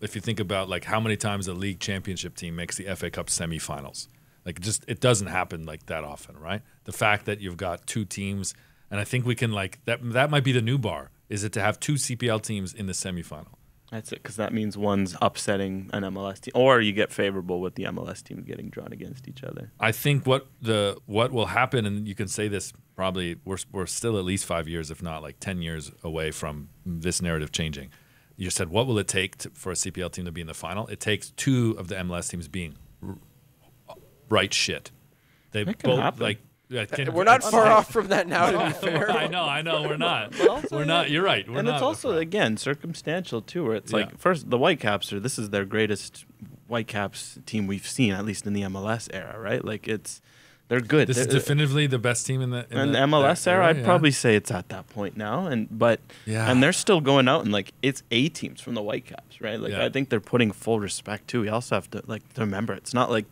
If you think about like how many times a league championship team makes the FA Cup semifinals, like it doesn't happen like that often, right? The fact that you've got two teams, and I think we can like that might be the new bar, is it to have two CPL teams in the semifinal? That's it, because that means one's upsetting an MLS team, or you get favorable with the MLS team getting drawn against each other. I think what will happen, and you can say this probably, we're still at least 5 years, if not like 10 years away from this narrative changing. You said, what will it take for a CPL team to be in the final? It takes two of the MLS teams being right shit. They both happen. like. We're not far off from that now, to be fair. I know, we're not. We're not. You're right. And it's also, again, circumstantial, too, where it's like, first, the Whitecaps this is their greatest Whitecaps team we've seen, at least in the MLS era, right? Like, they're good. This is definitively the best team in the MLS era. I'd probably say it's at that point now, and they're still going out and like it's A teams from the Whitecaps, right? Like I think they're putting full respect too. We also have to to remember it's not like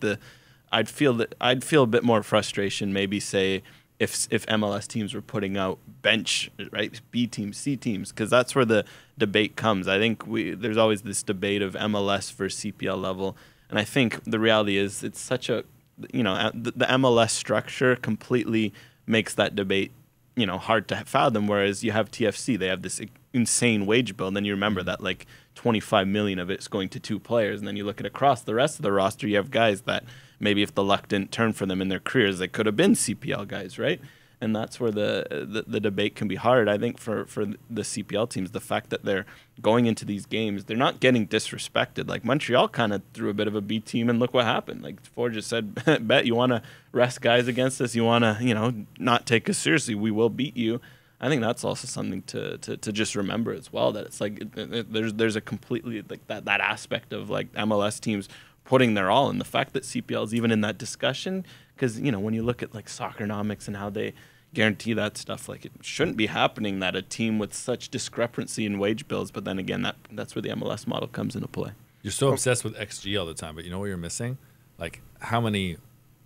I'd feel a bit more frustration maybe say if MLS teams were putting out bench, right, B teams, C teams, because that's where the debate comes. I think there's always this debate of MLS versus CPL level, and I think the reality is it's such a the MLS structure completely makes that debate hard to fathom. Whereas you have TFC, they have this insane wage bill, and then you remember that like 25 million of it's going to two players, and then you look at across the rest of the roster, you have guys that maybe if the luck didn't turn for them in their careers, they could have been CPL guys, right? And that's where the debate can be hard. I think for the CPL teams, the fact that they're going into these games, they're not getting disrespected. Like Montreal kind of threw a bit of a B team, and look what happened. Like Ford just said, bet you want to rest guys against us, you want to not take us seriously, we will beat you. I think that's also something to just remember as well, that it's like there's a completely like that aspect of like MLS teams putting their all, and the fact that CPL is even in that discussion, because when you look at like Soccernomics and how they guarantee that stuff, like it shouldn't be happening that a team with such discrepancy in wage bills, but then again that's where the MLS model comes into play. You're so obsessed with XG all the time, but you know what you're missing? Like how many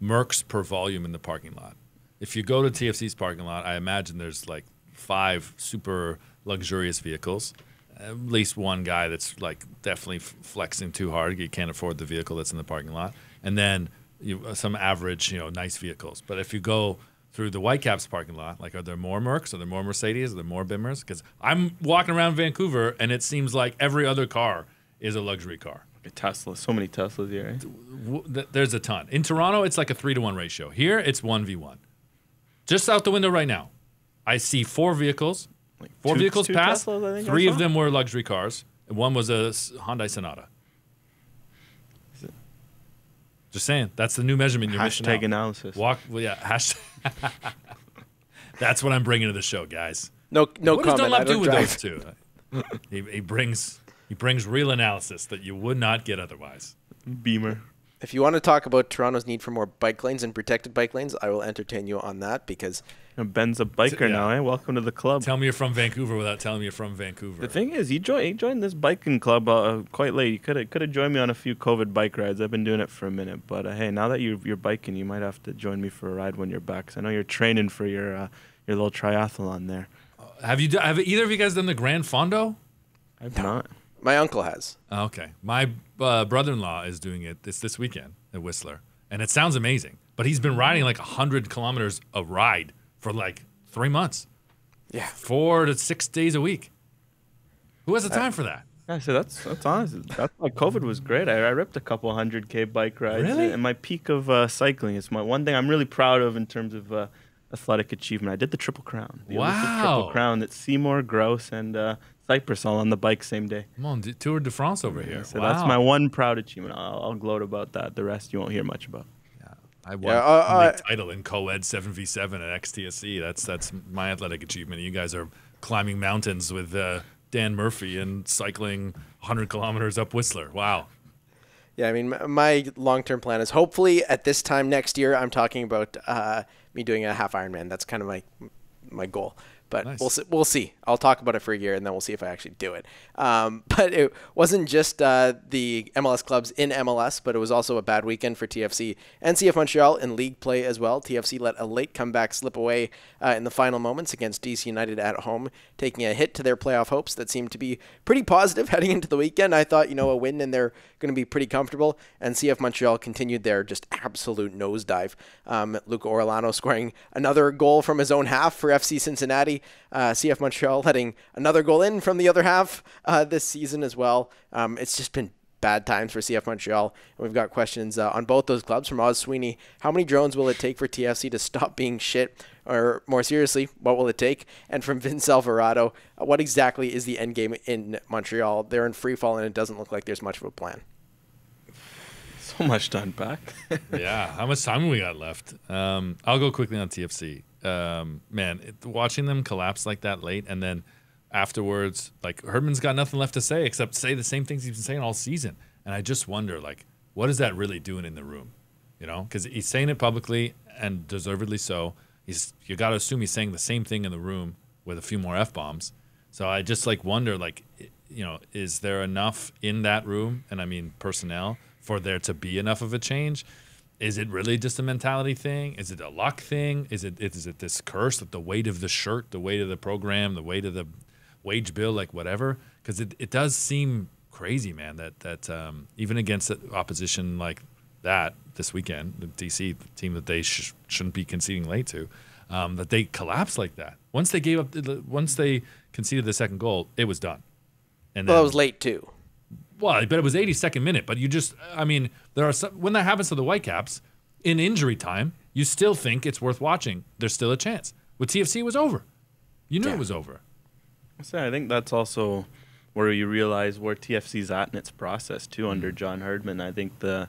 mercs per volume in the parking lot. If you go to TFC's parking lot, I imagine there's like 5 super luxurious vehicles, at least one guy that's like definitely flexing too hard. You can't afford the vehicle that's in the parking lot, and then some average, nice vehicles. But if you go through the Whitecaps parking lot, like, are there more Mercs? Are there more Mercedes? Are there more Bimmers? Because I'm walking around Vancouver, and it seems like every other car is a luxury car. A Tesla, so many Teslas here. Right? There's a ton. In Toronto, it's like a 3-to-1 ratio. Here, it's 1v1. Just out the window right now, I see 4 vehicles. Like Four vehicles passed. Teslas, 3 of them were luxury cars, and one was a Hyundai Sonata. Just saying, that's the new measurement. You're missing out. Hashtag analysis. Hashtag. That's what I'm bringing to the show, guys. No what comment. Does Dunlop do with drive. those two? he brings real analysis that you would not get otherwise. Beamer. If you want to talk about Toronto's need for more bike lanes and protected bike lanes, I will entertain you on that, because Ben's a biker now, eh? Welcome to the club. Tell me you're from Vancouver without telling me you're from Vancouver. The thing is, he joined this biking club quite late. You could have joined me on a few COVID bike rides. I've been doing it for a minute, but hey, now that you're biking, you might have to join me for a ride when you're back. 'Cause I know you're training for your little triathlon there. Have either of you guys done the Grand Fondo? I've not. my uncle has. Okay. My brother-in-law is doing it this weekend at Whistler, and it sounds amazing. But he's been riding like 100 kilometers a ride for like 3 months. Yeah. 4 to 6 days a week. Who has the time for that? Yeah, so that's honest. That's why COVID was great. I ripped a couple 100K bike rides. Really? And my peak of cycling is my one thing I'm really proud of in terms of athletic achievement. I did the Triple Crown. The Olympic Triple Crown that Seymour, Gross, and Cyprus all on the bike same day. Come on, Tour de France over here. So wow. that's my one proud achievement. I'll gloat about that. The rest you won't hear much about. I won a title in co-ed 7v7 at XTSC. That's my athletic achievement. You guys are climbing mountains with Dan Murphy and cycling 100 kilometers up Whistler. Wow. Yeah, I mean, my long-term plan is hopefully at this time next year, I'm talking about me doing a half Ironman. That's kind of my goal. But nice. We'll see. I'll talk about it for a year, and then we'll see if I actually do it. But it wasn't just the MLS clubs in MLS, but it was also a bad weekend for TFC and CF Montreal in league play as well. TFC let a late comeback slip away in the final moments against DC United at home, taking a hit to their playoff hopes that seemed to be pretty positive heading into the weekend. I thought, a win and they're going to be pretty comfortable. And CF Montreal continued their just absolute nosedive. Luca Orellano scoring another goal from his own half for FC Cincinnati. CF Montreal letting another goal in from the other half this season as well. It's just been bad times for CF Montreal. And we've got questions on both those clubs from Oz Sweeney. How many drones will it take for TFC to stop being shit? Or more seriously, what will it take? And from Vince Alvarado, what exactly is the end game in Montreal? They're in free fall and it doesn't look like there's much of a plan. So much to unpack. Yeah, how much time we got left? I'll go quickly on TFC. Watching them collapse like that late, and then afterwards, Herdman's got nothing left to say except say the same things he's been saying all season. And I just wonder, what is that really doing in the room? Because he's saying it publicly and deservedly so. You got to assume he's saying the same thing in the room with a few more F-bombs. So I just wonder, is there enough in that room, and I mean personnel, for there to be enough of a change? Is it really just a mentality thing? Is it a luck thing? Is it this curse that the weight of the shirt, the weight of the program, the weight of the wage bill, whatever? Because it does seem crazy, man, that even against opposition like that this weekend, the DC, the team that they shouldn't be conceding late to, that they collapsed like that. Once they conceded the second goal, it was done. And then, it was late too. Well, I bet it was 82nd minute, but there are when that happens to the Whitecaps in injury time, you still think it's worth watching. There's still a chance. With TFC, it was over. You knew it was over. So I think that's also where you realize where TFC's at in its process too under John Herdman. I think the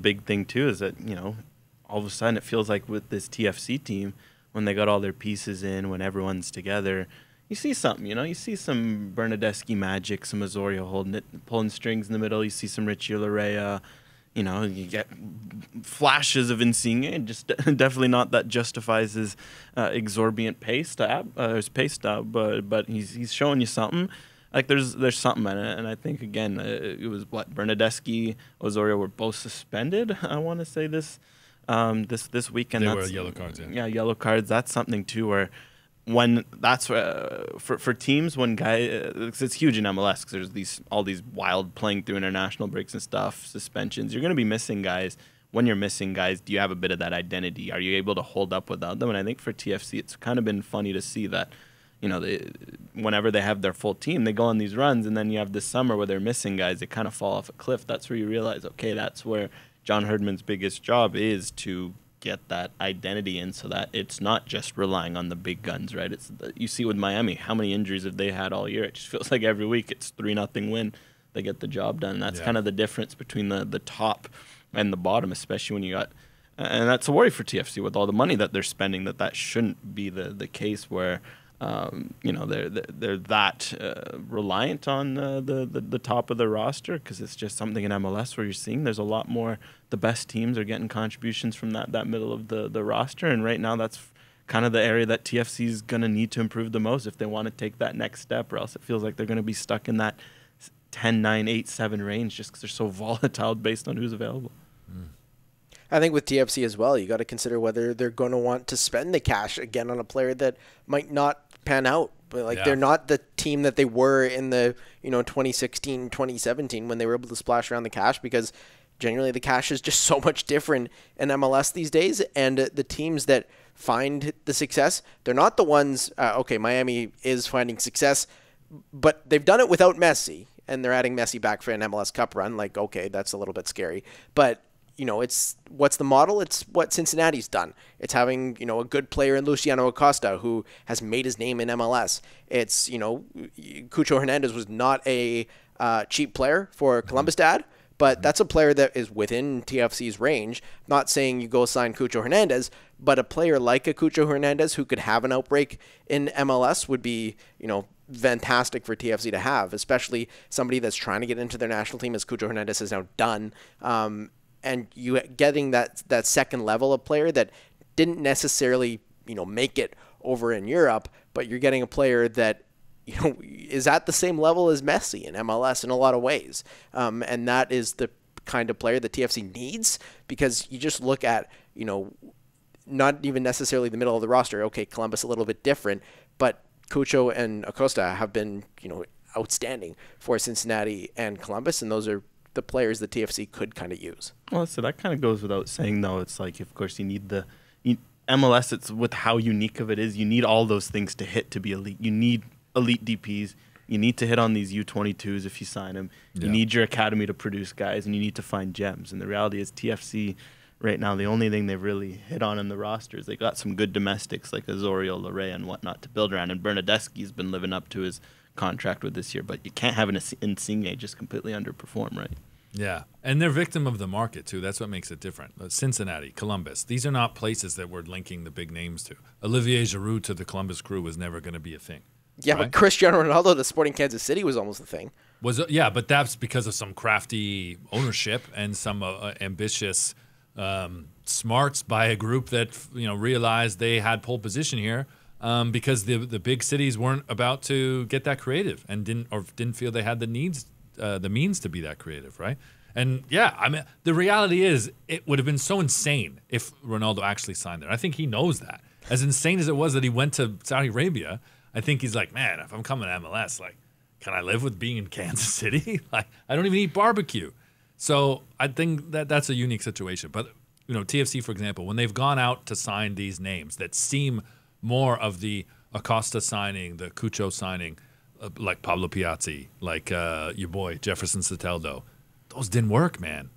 big thing too is that all of a sudden it feels like with this TFC team, when they got all their pieces in, when everyone's together, you see something, you see some Bernadeschi magic, some Osorio pulling strings in the middle. You see some Richie Larea, you get flashes of Insigne, just definitely not that justifies his exorbitant pace stop, but he's showing you something. There's something in it, and I think again it was Bernadeschi, Osorio were both suspended. I want to say this weekend. They were yellow cards. Yeah, yellow cards. That's something too where. When that's for teams, when it's huge in MLS because there's all these wild playing through international breaks and stuff, suspensions. You're going to be missing guys. When you're missing guys, do you have a bit of that identity? Are you able to hold up without them? And I think for TFC, it's kind of been funny to see that, whenever they have their full team, they go on these runs, and then you have this summer where they're missing guys. They kind of fall off a cliff. That's where you realize, okay, that's where John Herdman's biggest job is to get that identity in so that it's not just relying on the big guns, right? You see with Miami, how many injuries have they had all year? It just feels like every week it's 3-0 win. They get the job done. That's kind of the difference between the top and the bottom, especially when you got – and that's a worry for TFC with all the money that they're spending, that shouldn't be the case where they're that reliant on the top of the roster, because it's just something in MLS where you're seeing there's a lot more. The best teams are getting contributions from that middle of the roster, and right now that's kind of the area that TFC is going to need to improve the most if they want to take that next step, or else it feels like they're going to be stuck in that 10, 9, 8, 7 range just because they're so volatile based on who's available. I think with TFC as well, you got to consider whether they're going to want to spend the cash again on a player that might not pan out. But they're not the team that they were in the 2016, 2017 when they were able to splash around the cash, because generally the cash is just so much different in MLS these days. And the teams that find the success, they're not the ones. Miami is finding success, but they've done it without Messi, and they're adding Messi back for an MLS Cup run. That's a little bit scary, but. It's what's the model? It's what Cincinnati's done. It's having, a good player in Luciano Acosta who has made his name in MLS. It's, Cucho Hernandez was not a cheap player for Columbus Dad, But that's a player that is within TFC's range. Not saying you go sign Cucho Hernandez, but a player like a Cucho Hernandez who could have an outbreak in MLS would be, fantastic for TFC to have, especially somebody that's trying to get into their national team, as Cucho Hernandez has now done. And you getting that second level of player that didn't necessarily, make it over in Europe, but you're getting a player that, is at the same level as Messi in MLS in a lot of ways. And that is the kind of player that TFC needs, because you just look at, not even necessarily the middle of the roster. Okay, Columbus a little bit different, but Cucho and Acosta have been, outstanding for Cincinnati and Columbus, and those are the players that TFC could kind of use. Well, so that kind of goes without saying, though. It's like, of course, you need MLS. It's with how unique of it is. You need all those things to hit to be elite. You need elite DPs. You need to hit on these U22s if you sign them. You need your academy to produce guys, and you need to find gems. And the reality is TFC right now, the only thing they've really hit on in the roster is they got some good domestics like Azorio, Larray, and whatnot to build around. And Bernadeschi's been living up to his contract with this year, but you can't have an Insigne just completely underperform, right? Yeah, and they're victim of the market, too. That's what makes it different. Cincinnati, Columbus, these are not places that we're linking the big names to. Olivier Giroud to the Columbus Crew was never going to be a thing. Yeah, right? But Cristiano Ronaldo to Sporting Kansas City was almost a thing. But that's because of some crafty ownership and some ambitious smarts by a group that realized they had pole position here because the big cities weren't about to get that creative and didn't feel they had the means to be that creative, right? And the reality is it would have been so insane if Ronaldo actually signed there. I think he knows that. As insane as it was that he went to Saudi Arabia, I think he's like, man, if I'm coming to MLS, like, can I live with being in Kansas City? Like, I don't even eat barbecue. So I think that's a unique situation. But, TFC, for example, when they've gone out to sign these names that seem more of the Acosta signing, the Cucho signing, like Pablo Piazzi, like your boy Jefferson Soteldo, those didn't work, man.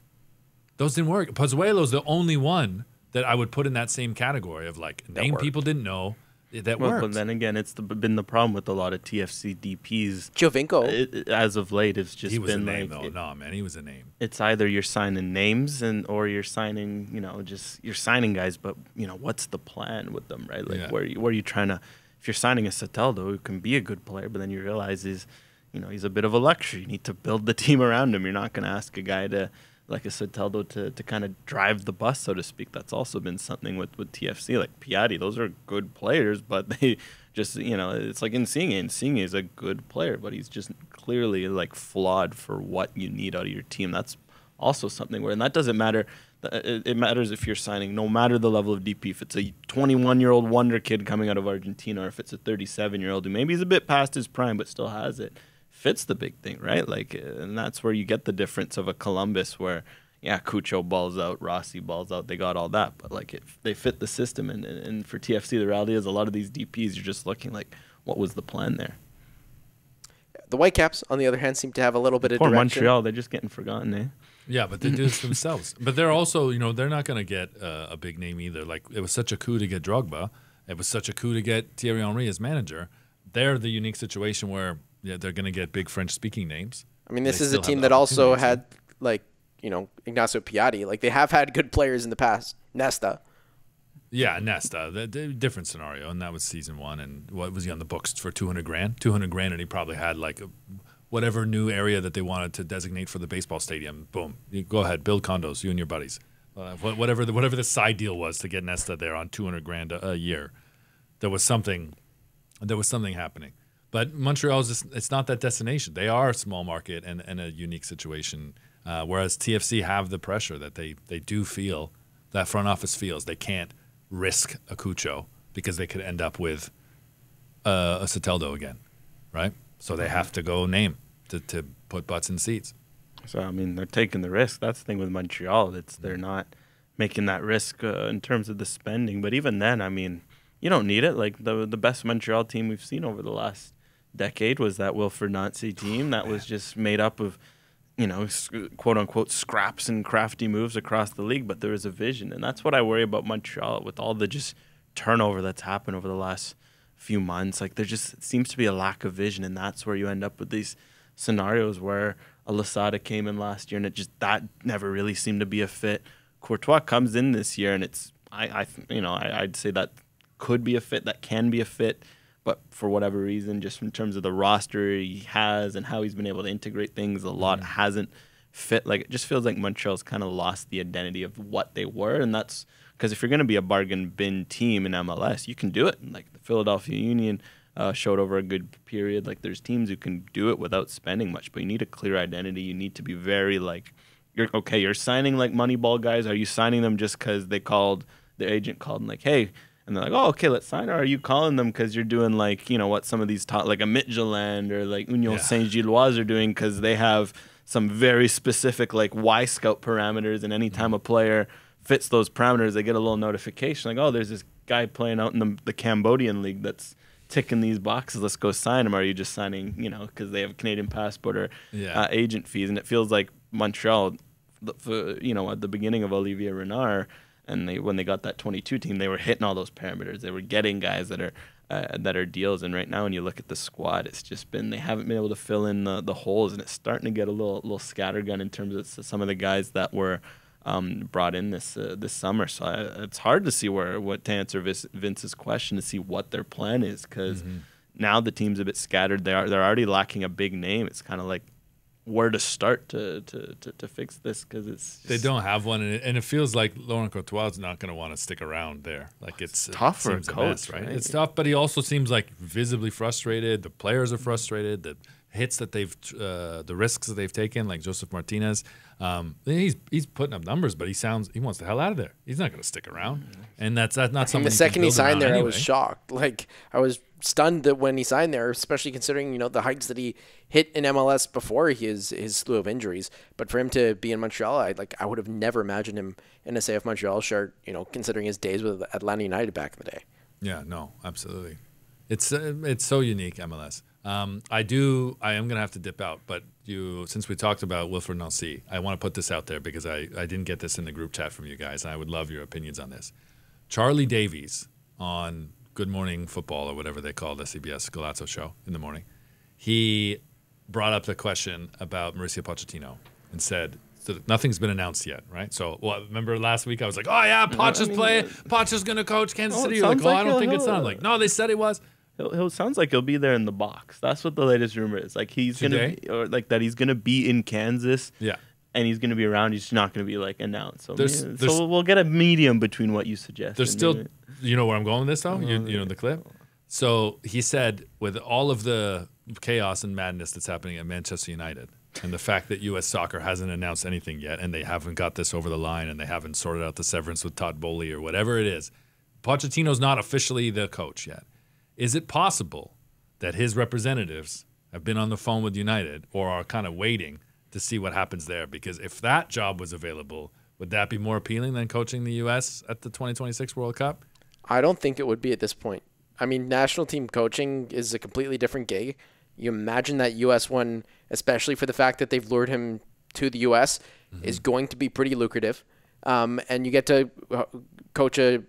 Those didn't work. Pozuelo's the only one that I would put in that same category of like name people didn't know. That worked. But then again, it's been the problem with a lot of TFC DPs. Giovinco, as of late, it's just he was been a name, like, though. No, man, he was a name. It's either you're signing names or you're signing, you're signing guys. But what's the plan with them, right? Like, where are you trying to? If you're signing a Soteldo, who can be a good player, but then you realize he's a bit of a luxury. You need to build the team around him. You're not going to ask a guy like a Soteldo to kind of drive the bus, so to speak. That's also been something with TFC. Like Piatti, those are good players, but they just, it's like Insigne. Insigne is a good player, but he's just clearly like flawed for what you need out of your team. That's also something and that doesn't matter. It matters if you're signing, no matter the level of DP, if it's a 21-year-old wonder kid coming out of Argentina, or if it's a 37-year-old who maybe is a bit past his prime but still has it. Fits the big thing, right? Like, and that's where you get the difference of a Columbus where, Cucho balls out, Rossi balls out, they got all that, but like they fit the system. And for TFC, the reality is a lot of these DPs, you're just looking like, what was the plan there? The Whitecaps, on the other hand, seem to have a little bit of Poor direction. Montreal, they're just getting forgotten, eh? Yeah, but they do this themselves. But they're also, they're not going to get a big name either. Like, it was such a coup to get Drogba. It was such a coup to get Thierry Henry as manager. They're the unique situation where they're going to get big French-speaking names. I mean, this is a team that also had, like, Ignacio Piatti. Like, they have had good players in the past. Nesta. Yeah, Nesta. The different scenario, and that was season one. And what was he on the books for $200,000? $200,000, and he probably had, like, whatever new area that they wanted to designate for the baseball stadium. Boom. You go ahead, build condos, you and your buddies. Whatever the side deal was to get Nesta there on $200,000 a year. There was something happening. But Montreal it's not that destination. They are a small market and a unique situation, whereas TFC have the pressure that they do feel, that front office feels they can't risk a Cucho because they could end up with a Soteldo again, right? So they have to go name to put butts in seats. So, I mean, they're taking the risk. That's the thing with Montreal. They're not making that risk in terms of the spending. But even then, I mean, you don't need it. Like, the best Montreal team we've seen over the last decade was that Wilfried Nancy team that was just made up of, quote-unquote scraps and crafty moves across the league, but there was a vision. And that's what I worry about Montreal with all the just turnover that's happened over the last few months. Like, there just seems to be a lack of vision, and that's where you end up with these scenarios where a Losada came in last year, and that never really seemed to be a fit. Courtois comes in this year, and I'd say that could be a fit, that can be a fit, but for whatever reason, just in terms of the roster he has and how he's been able to integrate things, a lot hasn't fit. Like, it just feels like Montreal's kind of lost the identity of what they were, and that's because if you're going to be a bargain bin team in MLS, you can do it. Like the Philadelphia Union showed over a good period. Like, there's teams who can do it without spending much, but you need a clear identity. You need to be very you're signing like Moneyball guys. Are you signing them just because their agent called and like, hey, and they're like, oh, okay, let's sign. Or are you calling them because you're doing like, what some of these like a Midtjylland or like Union Saint-Gilloise are doing because they have some very specific like Y-Scout parameters, and anytime a player fits those parameters, they get a little notification like, oh, there's this guy playing out in the Cambodian league that's ticking these boxes, let's go sign him. Or are you just signing, because they have a Canadian passport or agent fees? And it feels like Montreal, at the beginning of Olivier Renard, and when they got that 22 team, they were hitting all those parameters. They were getting guys that are deals. And right now, when you look at the squad, it's just been, they haven't been able to fill in the holes, and it's starting to get a little scattergun in terms of some of the guys that were brought in this summer. So it's hard to see to answer Vince's question, to see what their plan is, because now the team's a bit scattered. They're already lacking a big name. It's kind of like where to start to fix this, because they don't have one, and it feels like Laurent Courtois is not going to want to stick around there. Like, it's tough for a coach, mess, right? It's tough, but he also seems like visibly frustrated. The players are frustrated. The hits that the risks that they've taken, like Joseph Martinez, he's putting up numbers, but he wants the hell out of there. He's not going to stick around, and that's not something. The second he signed there, anyway. I was shocked. Like, I was stunned that when he signed there, especially considering the heights that he hit in MLS before his slew of injuries. But for him to be in Montreal, I would have never imagined him in a CF Montreal shirt. Considering his days with Atlanta United back in the day. Yeah, no, absolutely. It's so unique, MLS. I am going to have to dip out, but since we talked about Wilfred Nancy, I want to put this out there because I didn't get this in the group chat from you guys, and I would love your opinions on this. Charlie Davies on Good Morning Football, or whatever they call the CBS Galazzo show in the morning, he brought up the question about Mauricio Pochettino and said, so nothing's been announced yet, right? So, remember last week I was like, oh yeah, Poch's going to coach Kansas City. You're like, I don't think it's on. I'm like, no, they said he was. He'll sounds like he'll be there in the box. That's what the latest rumor is. Like, he's gonna be, or like that he's gonna be in Kansas. Yeah. And he's gonna be around. He's not gonna be like announced. So, so we'll get a medium between what you suggest. There's still, you know where I'm going with this though. You know the clip. So he said, with all of the chaos and madness that's happening at Manchester United, and the fact that U.S. Soccer hasn't announced anything yet, and they haven't got this over the line, and they haven't sorted out the severance with Todd Bowley or whatever it is, Pochettino's not officially the coach yet. Is it possible that his representatives have been on the phone with United or are kind of waiting to see what happens there? Because if that job was available, would that be more appealing than coaching the U.S. at the 2026 World Cup? I don't think it would be at this point. I mean, national team coaching is a completely different gig. You imagine that U.S. one, especially for the fact that they've lured him to the U.S., is going to be pretty lucrative. And you get to coach a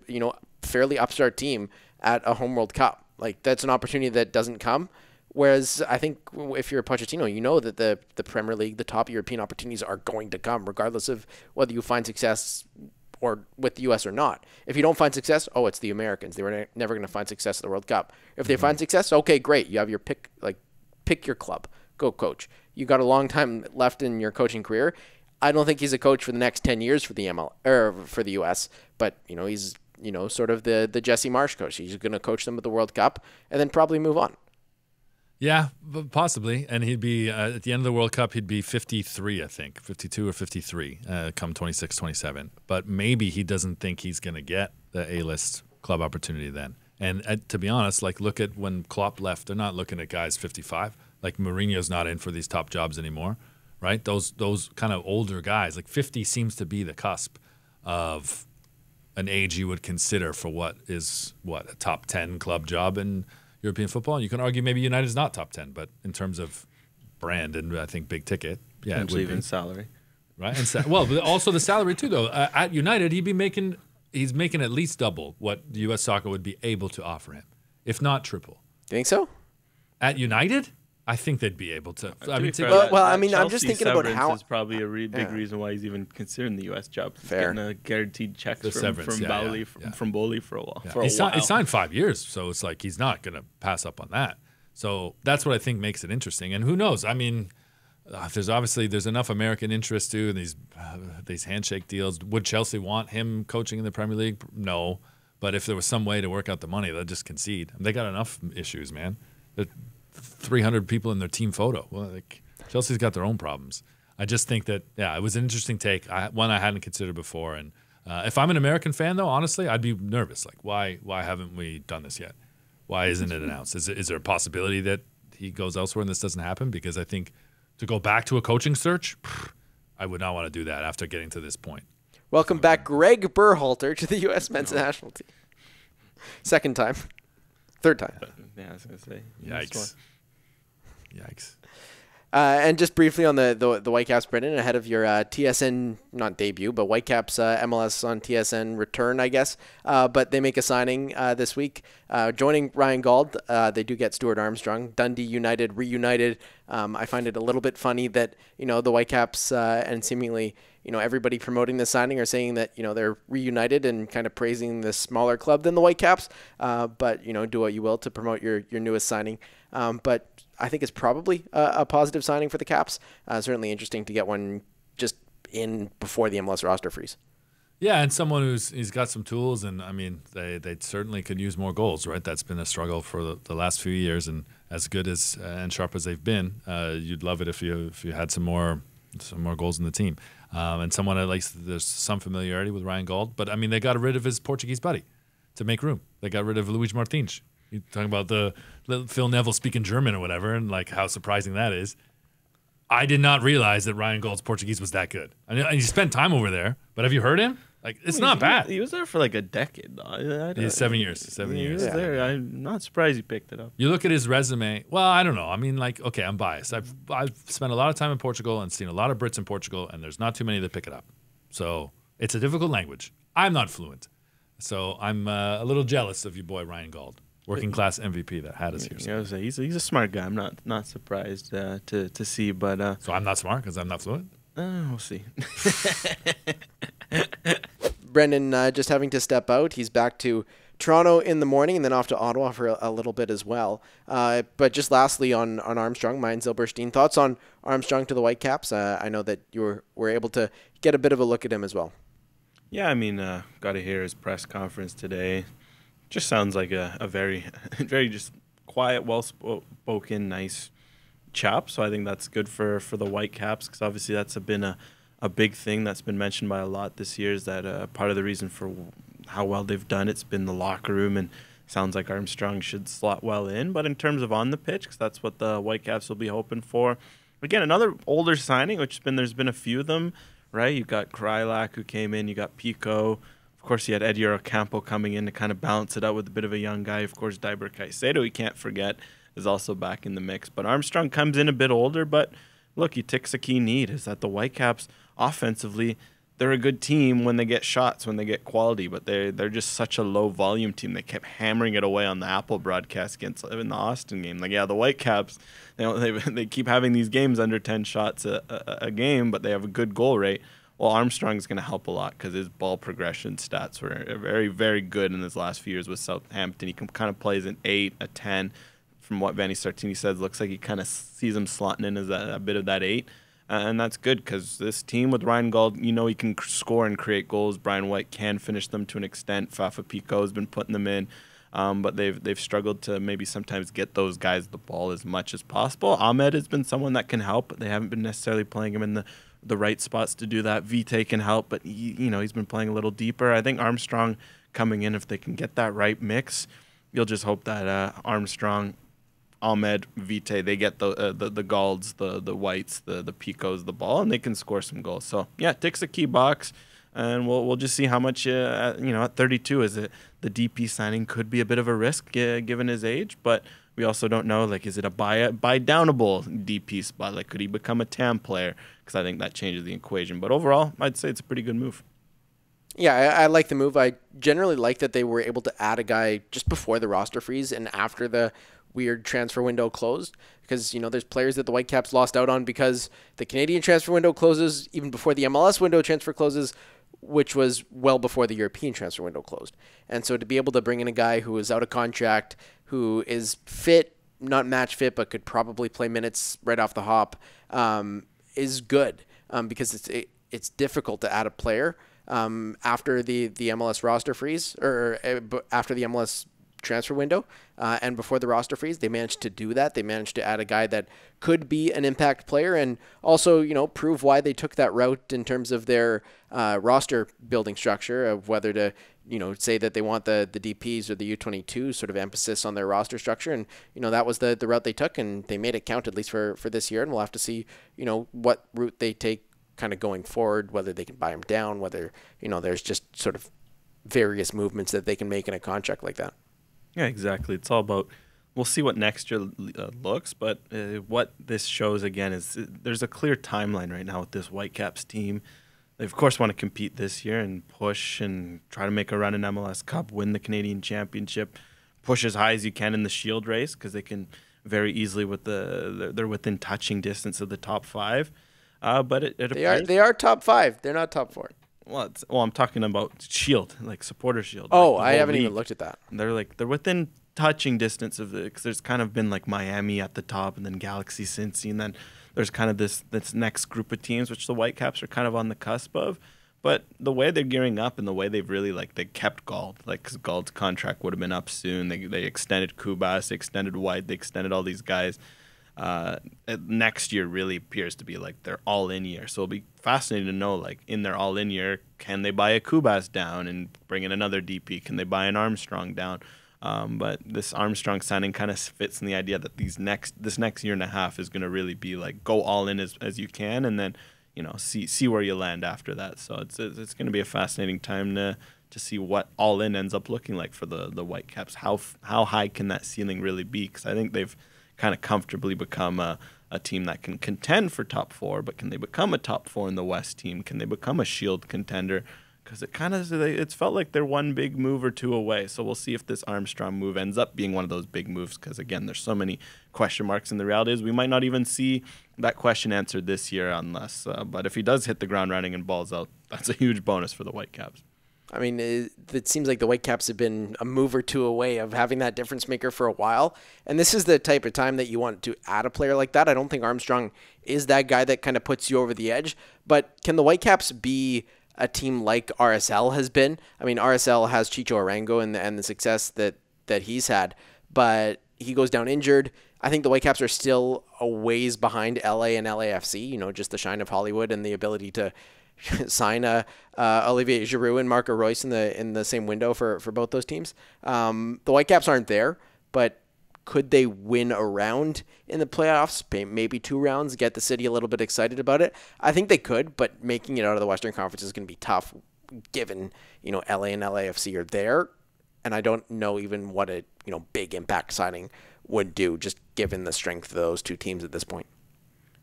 fairly upstart team at a home World Cup. Like, that's an opportunity that doesn't come. Whereas I think if you're a Pochettino, you know that the Premier League, the top European opportunities are going to come, regardless of whether you find success or with the U.S. or not. If you don't find success, it's the Americans. They were never going to find success at the World Cup. If they find success, okay, great. You have your pick your club. Go coach. You got a long time left in your coaching career. I don't think he's a coach for the next 10 years for the for the U.S., but he's sort of the Jesse Marsh coach. He's going to coach them at the World Cup and then probably move on. Yeah, possibly. And he'd be, at the end of the World Cup, he'd be 53, I think, 52 or 53, come 26, 27. But maybe he doesn't think he's going to get the A-list club opportunity then. And to be honest, look at when Klopp left, they're not looking at guys 55. Like, Mourinho's not in for these top jobs anymore, right? Those kind of older guys, 50 seems to be the cusp of an age you would consider for a top 10 club job in European football. And you can argue maybe United's not top 10, but in terms of brand and I think big ticket, yeah, it would even salary, right? And but also the salary too, though. At United, he's making at least double what U.S. Soccer would be able to offer him, if not triple. You think so? At United, I think they'd be able to. I mean, I'm just thinking about how is probably a big reason why he's even considering the U.S. job. He's Fair. getting a guaranteed check from from Bowley for a while. Yeah. He signed 5 years, so it's like he's not going to pass up on that. So that's what I think makes it interesting. And who knows? I mean, there's enough American interest too in these handshake deals. Would Chelsea want him coaching in the Premier League? No. But if there was some way to work out the money, they'd just concede. They got enough issues, man. 300 people in their team photo. Well, Chelsea's got their own problems. I just think that, it was an interesting take. One I hadn't considered before. And if I'm an American fan, though, honestly, I'd be nervous. Like, why haven't we done this yet? Why isn't it announced? Is there a possibility that he goes elsewhere and this doesn't happen? Because I think to go back to a coaching search, I would not want to do that after getting to this point. Welcome back, Greg Berhalter, to the U.S. men's national team. Second time. Third time. Yeah, I was going to say. Yikes. And just briefly on the Whitecaps, Brendan, ahead of your TSN, not debut, but Whitecaps MLS on TSN return, I guess. But they make a signing this week. Joining Ryan Gauld, they do get Stuart Armstrong. Dundee United reunited. I find it a little bit funny that, the Whitecaps and seemingly, everybody promoting this signing are saying that, they're reunited and kind of praising this smaller club than the Whitecaps. But, do what you will to promote your newest signing. But I think it's probably a positive signing for the Caps. Certainly interesting to get one just in before the MLS roster freeze. Yeah, and someone he's got some tools, and I mean they certainly could use more goals, right? That's been a struggle for the last few years, and as good as and sharp as they've been, you'd love it if you had some more goals in the team, and someone at least there's some familiarity with Ryan Gauld. But I mean they got rid of his Portuguese buddy to make room. They got rid of Luís Martins. You're talking about the Phil Neville speaking German or whatever, and like how surprising that is. I did not realize that Ryan Gould's Portuguese was that good. I mean, he spent time over there, but have you heard him? Like, it's not bad. He was there for like a decade, though. He's 7 years. 7 years. He was there. I'm not surprised he picked it up. You look at his resume. Well, I don't know. I mean, like, okay, I'm biased. I've spent a lot of time in Portugal and seen a lot of Brits in Portugal, and there's not too many that pick it up. So it's a difficult language. I'm not fluent. So I'm a little jealous of your boy Ryan Gauld. Working class MVP that had us here. So. Yeah, he's a smart guy. I'm not surprised to see, but so I'm not smart because I'm not fluent. We'll see. Brendan just having to step out. He's back to Toronto in the morning and then off to Ottawa for a little bit as well. But just lastly on Armstrong, Mine Zilberstein, thoughts on Armstrong to the Whitecaps? I know that you were able to get a bit of a look at him as well. Yeah, I mean, got to hear his press conference today. Just sounds like a very, very just quiet, well-spoken, nice chap. So I think that's good for the Whitecaps because obviously that's been a big thing that's been mentioned by a lot this year is that part of the reason for how well they've done it's been the locker room, and sounds like Armstrong should slot well in. But in terms of on the pitch, because that's what the Whitecaps will be hoping for. Again, another older signing, there's been a few of them, right? You got Krylak who came in, you got Pico. Of course, you had Eddie Ocampo coming in to kind of balance it out with a bit of a young guy. Of course, Diber Caicedo, we can't forget, is also back in the mix. But Armstrong comes in a bit older, but look, he ticks a key need, is that the Whitecaps, offensively, they're a good team when they get shots, when they get quality, but they're just such a low-volume team. They kept hammering it away on the Apple broadcast in the Austin game. Like, yeah, the Whitecaps, they keep having these games under 10 shots a game, but they have a good goal rate. Well, Armstrong's going to help a lot because his ball progression stats were very, very good in his last few years with Southampton. He kind of plays an 8, a 10. From what Vanni Sartini says, looks like he kind of sees him slotting in as a bit of that 8. And that's good because this team with Ryan Gauld, he can score and create goals. Brian White can finish them to an extent. Fafa Pico has been putting them in. But they've struggled to maybe sometimes get those guys the ball as much as possible. Ahmed has been someone that can help, but they haven't been necessarily playing him in the right spots to do that. Vite can help, but he's been playing a little deeper. I think Armstrong coming in, if they can get that right mix, you'll just hope that Armstrong, Ahmed, Vite, they get the Gaulds, the Whites, the Picos, the ball, and they can score some goals. So yeah, ticks a key box, and we'll just see how much at 32 is it. The DP signing could be a bit of a risk given his age, but we also don't know, is it a buy downable DP spot? Could he become a TAM player? Because I think that changes the equation. But overall, I'd say it's a pretty good move. Yeah, I like the move. I generally like that they were able to add a guy just before the roster freeze and after the weird transfer window closed, because, you know, there's players that the Whitecaps lost out on because the Canadian transfer window closes even before the MLS window transfer closes, which was well before the European transfer window closed. And so to be able to bring in a guy who is out of contract, who is fit, not match fit, but could probably play minutes right off the hop, is good, because it's difficult to add a player after the MLS roster freeze, or after the MLS transfer window, and before the roster freeze. They managed to do that. They managed to add a guy that could be an impact player, and also, you know, prove why they took that route in terms of their roster building structure, of whether to, you know, say that they want the DPs or the U22 sort of emphasis on their roster structure. And, you know, that was the route they took, and they made it count, at least for this year. And we'll have to see, you know, what route they take kind of going forward, whether they can buy him down, whether, you know, there's just sort of various movements that they can make in a contract like that. Yeah, exactly. It's all about, we'll see what next year looks, but what this shows again is there's a clear timeline right now with this Whitecaps team. They, of course, want to compete this year and push and try to make a run in MLS Cup, win the Canadian Championship, push as high as you can in the Shield race, because they can very easily, they're within touching distance of the top 5. But it appears they are top 5. They're not top 4. Well, I'm talking about Shield, like supporter Shield. Oh, like I haven't even looked at that. They're within touching distance of it, because there's kind of been like Miami at the top, and then Galaxy, Cincy, and then there's kind of this next group of teams which the Whitecaps are kind of on the cusp of. But the way they're gearing up and the way they've really, like, they kept Gauld, like, because Gauld's contract would have been up soon. They extended Kubas, they extended White, they extended all these guys. Next year really appears to be like their all-in year. So it'll be fascinating to know, like, in their all-in year, can they buy a Kubas down and bring in another DP? Can they buy an Armstrong down? But this Armstrong signing kind of fits in the idea that this next year and a half is going to really be like go all in as you can, and then, you know, see where you land after that. So it's going to be a fascinating time to see what all in ends up looking like for the Whitecaps. How high can that ceiling really be? Because I think they've kind of comfortably become a team that can contend for top 4, but can they become a top 4 in the West team? Can they become a Shield contender? Because it's felt like they're one big move or two away. So we'll see if this Armstrong move ends up being one of those big moves, because, again, there's so many question marks, and the reality is we might not even see that question answered this year unless, but if he does hit the ground running and balls out, that's a huge bonus for the Whitecaps. I mean, it seems like the Whitecaps have been a move or two away of having that difference maker for a while. And this is the type of time that you want to add a player like that. I don't think Armstrong is that guy that kind of puts you over the edge. But can the Whitecaps be a team like RSL has been? I mean, RSL has Chicho Arango and the success that he's had, but he goes down injured. I think the Whitecaps are still a ways behind LA and LAFC, you know, just the shine of Hollywood and the ability to sign Olivier Giroud and Marco Reus in the same window for both those teams. The Whitecaps aren't there, but could they win a round in the playoffs? Maybe 2 rounds, get the city a little bit excited about it. I think they could, but making it out of the Western Conference is going to be tough, given, you know, LA and LAFC are there, and I don't know even what a, you know, big impact signing would do, just given the strength of those 2 teams at this point.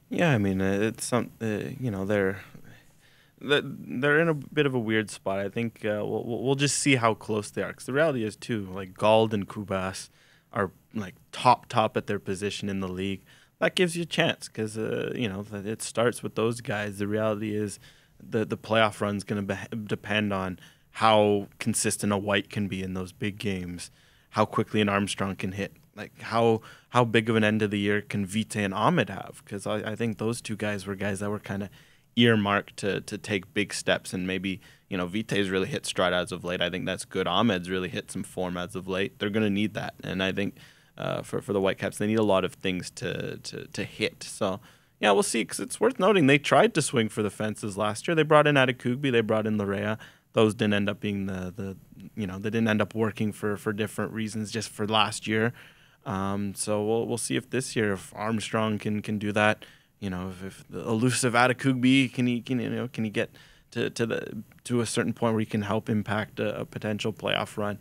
Yeah, I mean, it's some, you know, they're in a bit of a weird spot. I think we'll just see how close they are. Because the reality is, too, like Gauld and Kubas are like top at their position in the league. That gives you a chance because, you know, it starts with those guys. The reality is the playoff run's going to depend on how consistent a White can be in those big games, how quickly an Armstrong can hit. Like, how big of an end of the year can Vite and Ahmed have? Because I think those 2 guys were guys that were kind of earmarked to take big steps, and maybe, you know, Vite's really hit stride as of late. I think that's good. Ahmed's really hit some form as of late. They're going to need that, and I think for the Whitecaps, they need a lot of things to hit. So, yeah, we'll see, because it's worth noting they tried to swing for the fences last year. They brought in Adekugbe, they brought in Larea. Those didn't end up being they didn't end up working for different reasons just for last year. So we'll see if this year, if Armstrong can do that. You know, if the elusive Adekugbe can he get to a certain point where he can help impact a potential playoff run?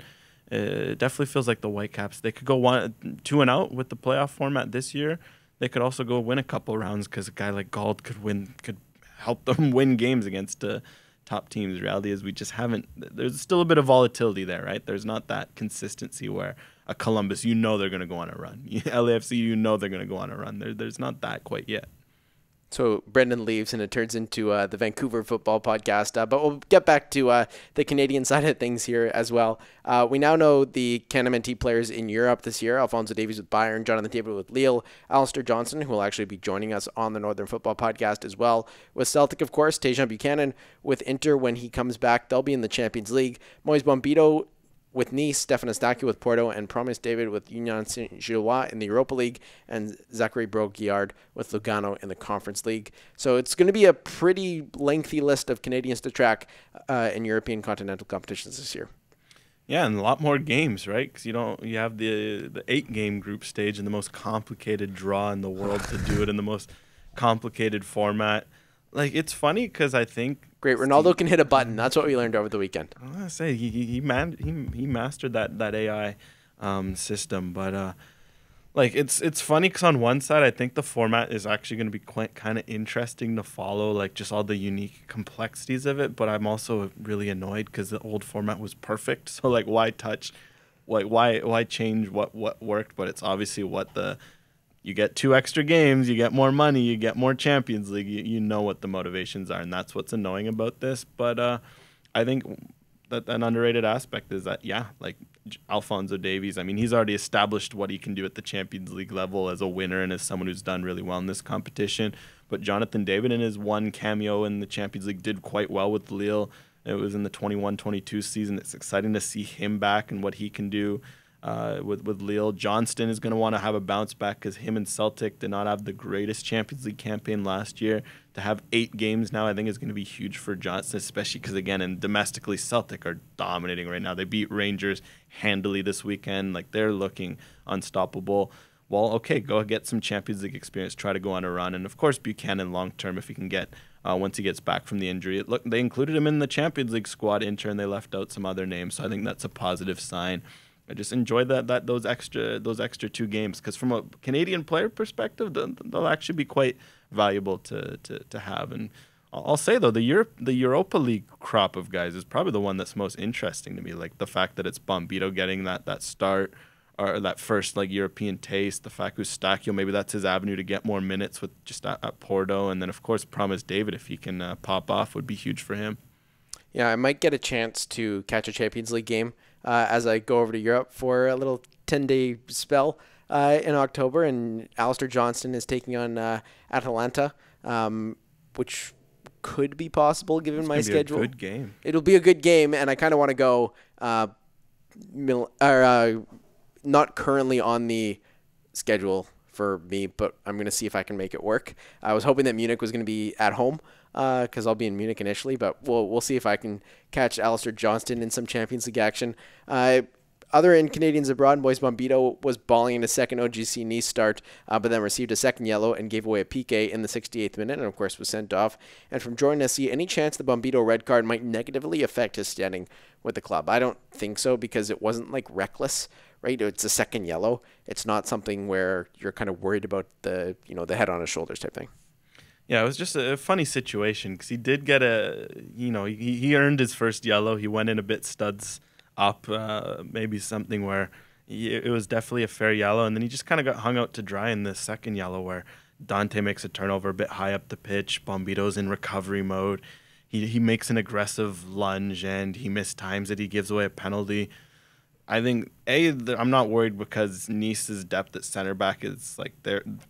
It definitely feels like the Whitecaps, they could go 2-0 with the playoff format this year. They could also go win a couple rounds because a guy like Gauld could help them win games against top teams. The reality is we just haven't. There's still a bit of volatility there, right? There's not that consistency where a Columbus, you know they're going to go on a run. LAFC, you know they're going to go on a run. There's not that quite yet. So Brendan leaves and it turns into the Vancouver Football Podcast. But we'll get back to the Canadian side of things here as well. We now know the CanMNT players in Europe this year. Alphonso Davies with Bayern, Jonathan David with Lille, Alistair Johnston, who will actually be joining us on the Northern Fútbol Podcast as well. With Celtic, of course, Tejan Buchanan with Inter when he comes back. They'll be in the Champions League. Moise Bombito with Nice, Stefan Estacio with Porto, and Promise David with Union Saint-Gilloise in the Europa League, and Zachary Broguillard with Lugano in the Conference League. So it's going to be a pretty lengthy list of Canadians to track in European continental competitions this year. Yeah, and a lot more games, right? Because you have the 8-game group stage and the most complicated draw in the world to do it in the most complicated format. Like, it's funny because I think great Ronaldo can hit a button. That's what we learned over the weekend. I want to say he mastered that AI system, but like it's funny because on one side I think the format is actually going to be quite kind of interesting to follow, like just all the unique complexities of it. But I'm also really annoyed because the old format was perfect. So like, why touch? Like why change what worked? But it's obviously what you get 2 extra games, you get more money, you get more Champions League. You know what the motivations are, and that's what's annoying about this. But I think that an underrated aspect is that, yeah, like Alphonso Davies, I mean, he's already established what he can do at the Champions League level as a winner and as someone who's done really well in this competition. But Jonathan David in his one cameo in the Champions League did quite well with Lille. It was in the 21-22 season. It's exciting to see him back and what he can do. With Lille. Johnston is going to want to have a bounce back because him and Celtic did not have the greatest Champions League campaign last year. To have 8 games now, I think is going to be huge for Johnston, especially because, again, and domestically, Celtic are dominating right now. They beat Rangers handily this weekend. Like, they're looking unstoppable. Well, okay, go get some Champions League experience, try to go on a run. And, of course, Buchanan long-term, if he can get, once he gets back from the injury. They included him in the Champions League squad, Inter, and they left out some other names. So I think that's a positive sign. I just enjoy those extra 2 games because from a Canadian player perspective, they'll actually be quite valuable to have. And I'll say though, the Europa League crop of guys is probably the one that's most interesting to me. Like the fact that it's Bombito getting that start or that first like European taste. The fact Eustachio, maybe that's his avenue to get more minutes with just at Porto, and then of course Promise David, if he can pop off, would be huge for him. Yeah, I might get a chance to catch a Champions League game as I go over to Europe for a little 10-day spell in October. And Alistair Johnston is taking on Atalanta, which could be possible given my schedule. It's a good game. It'll be a good game, and I kind of want to go not currently on the schedule for me, but I'm going to see if I can make it work. I was hoping that Munich was going to be at home because I'll be in Munich initially, but we'll see if I can catch Alistair Johnston in some Champions League action. Other in Canadians abroad, Moise Bombito was balling in his second OGC Nice start, but then received a second yellow and gave away a PK in the 68th minute, and of course was sent off. And from Jordan Nessie, any chance the Bombito red card might negatively affect his standing with the club? I don't think so because it wasn't like reckless, right? It's a second yellow. It's not something where you're kind of worried about the head on his shoulders type thing. Yeah, it was just a funny situation because he did get he earned his first yellow. He went in a bit studs up, maybe something where it was definitely a fair yellow, and then he just kind of got hung out to dry in the second yellow where Dante makes a turnover a bit high up the pitch. Bombito's in recovery mode. He makes an aggressive lunge and he mistimes it. He gives away a penalty. I think I'm not worried because Nice's depth at center back is like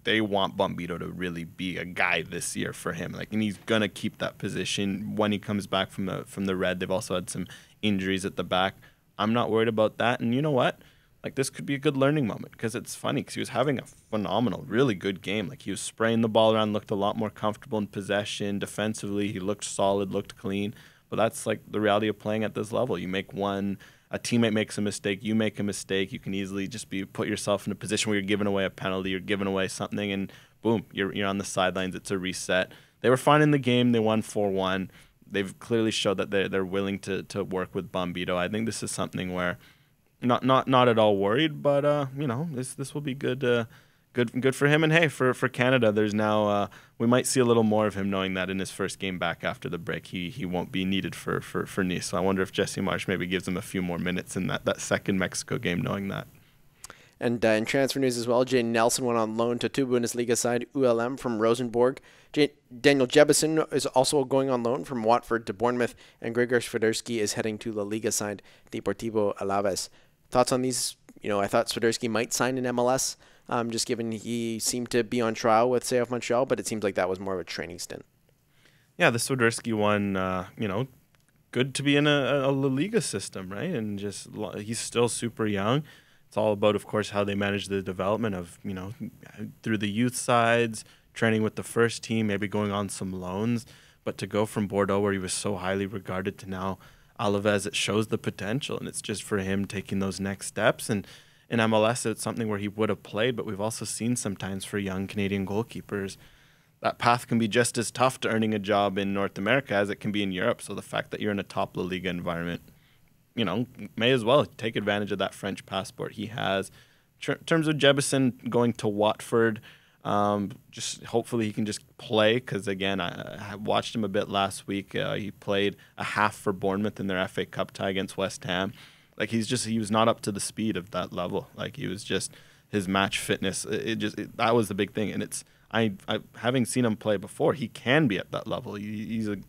they want Bombito to really be a guy this year for him. Like, and he's gonna keep that position when he comes back from the red. They've also had some injuries at the back. I'm not worried about that. And you know what? Like, this could be a good learning moment because it's funny because he was having a phenomenal, really good game. Like, he was spraying the ball around, looked a lot more comfortable in possession. Defensively, he looked solid, looked clean. But that's like the reality of playing at this level. You make a teammate makes a mistake, you make a mistake, you can easily just put yourself in a position where you're giving away a penalty, you're giving away something, and boom, you're on the sidelines. It's a reset. They were fine in the game. They won 4-1. They've clearly showed that they're willing to work with Bombito. I think this is something where not at all worried, but this will be good. Good for him. And hey, for Canada, there's now we might see a little more of him, knowing that in his first game back after the break, he won't be needed for Nice. So I wonder if Jesse Marsh maybe gives him a few more minutes in that second Mexico game, knowing that. And in transfer news as well, Jayden Nelson went on loan to 2 Bundesliga side ULM from Rosenborg. Daniel Jebison is also going on loan from Watford to Bournemouth, and Gregor Swiderski is heading to La Liga side Deportivo Alaves. Thoughts on these? I thought Swiderski might sign in MLS, just given he seemed to be on trial with CF Montreal, but it seems like that was more of a training stint. Yeah, the Swiderski one, good to be in a La Liga system, right? And just he's still super young. It's all about, of course, how they manage the development of, through the youth sides, training with the first team, maybe going on some loans. But to go from Bordeaux, where he was so highly regarded, to now Alaves, it shows the potential. And it's just for him taking those next steps. And in MLS, it's something where he would have played, but we've also seen sometimes for young Canadian goalkeepers, that path can be just as tough to earning a job in North America as it can be in Europe. So the fact that you're in a top La Liga environment, may as well take advantage of that French passport he has. In terms of Jebison going to Watford, just hopefully he can just play, because, again, I watched him a bit last week. He played a half for Bournemouth in their FA Cup tie against West Ham. Like, he was not up to the speed of that level. Like, he was just, his match fitness, that was the big thing. And I having seen him play before, he can be at that level. He's a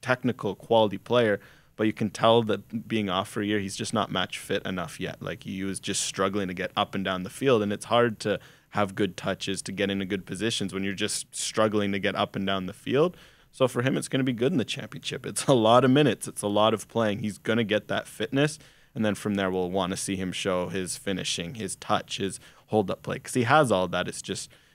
technical quality player, but you can tell that being off for a year, he's just not match fit enough yet. Like, he was just struggling to get up and down the field, and it's hard to have good touches, to get into good positions when you're just struggling to get up and down the field. So for him, it's going to be good in the championship. It's a lot of minutes. It's a lot of playing. He's going to get that fitness, and then from there, we'll want to see him show his finishing, his touch, his hold-up play, because he has all that.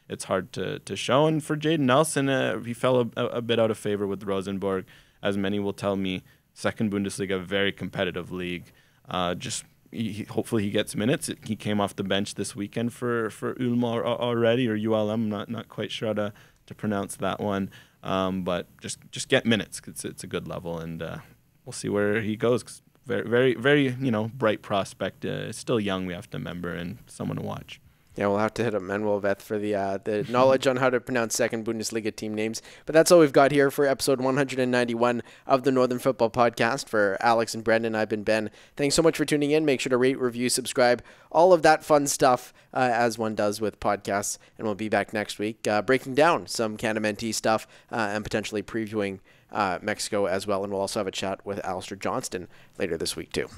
It's hard to show. And for Jayden Nelson, he fell a bit out of favor with Rosenborg, as many will tell me. Second Bundesliga, very competitive league. Hopefully he gets minutes. He came off the bench this weekend for Ulm already, or ULM. I'm not quite sure how to pronounce that one. But just get minutes. It's a good level, and we'll see where he goes. 'Cause very, very, bright prospect. Still young, we have to remember, and someone to watch. Yeah, we'll have to hit up Manuel Veth for the knowledge on how to pronounce second Bundesliga team names. But that's all we've got here for episode 191 of the Northern Fútbol Podcast. For Alex and Brendan, I've been Ben. Thanks so much for tuning in. Make sure to rate, review, subscribe, all of that fun stuff as one does with podcasts. And we'll be back next week breaking down some CanMNT stuff and potentially previewing Mexico as well. And we'll also have a chat with Alistair Johnston later this week too.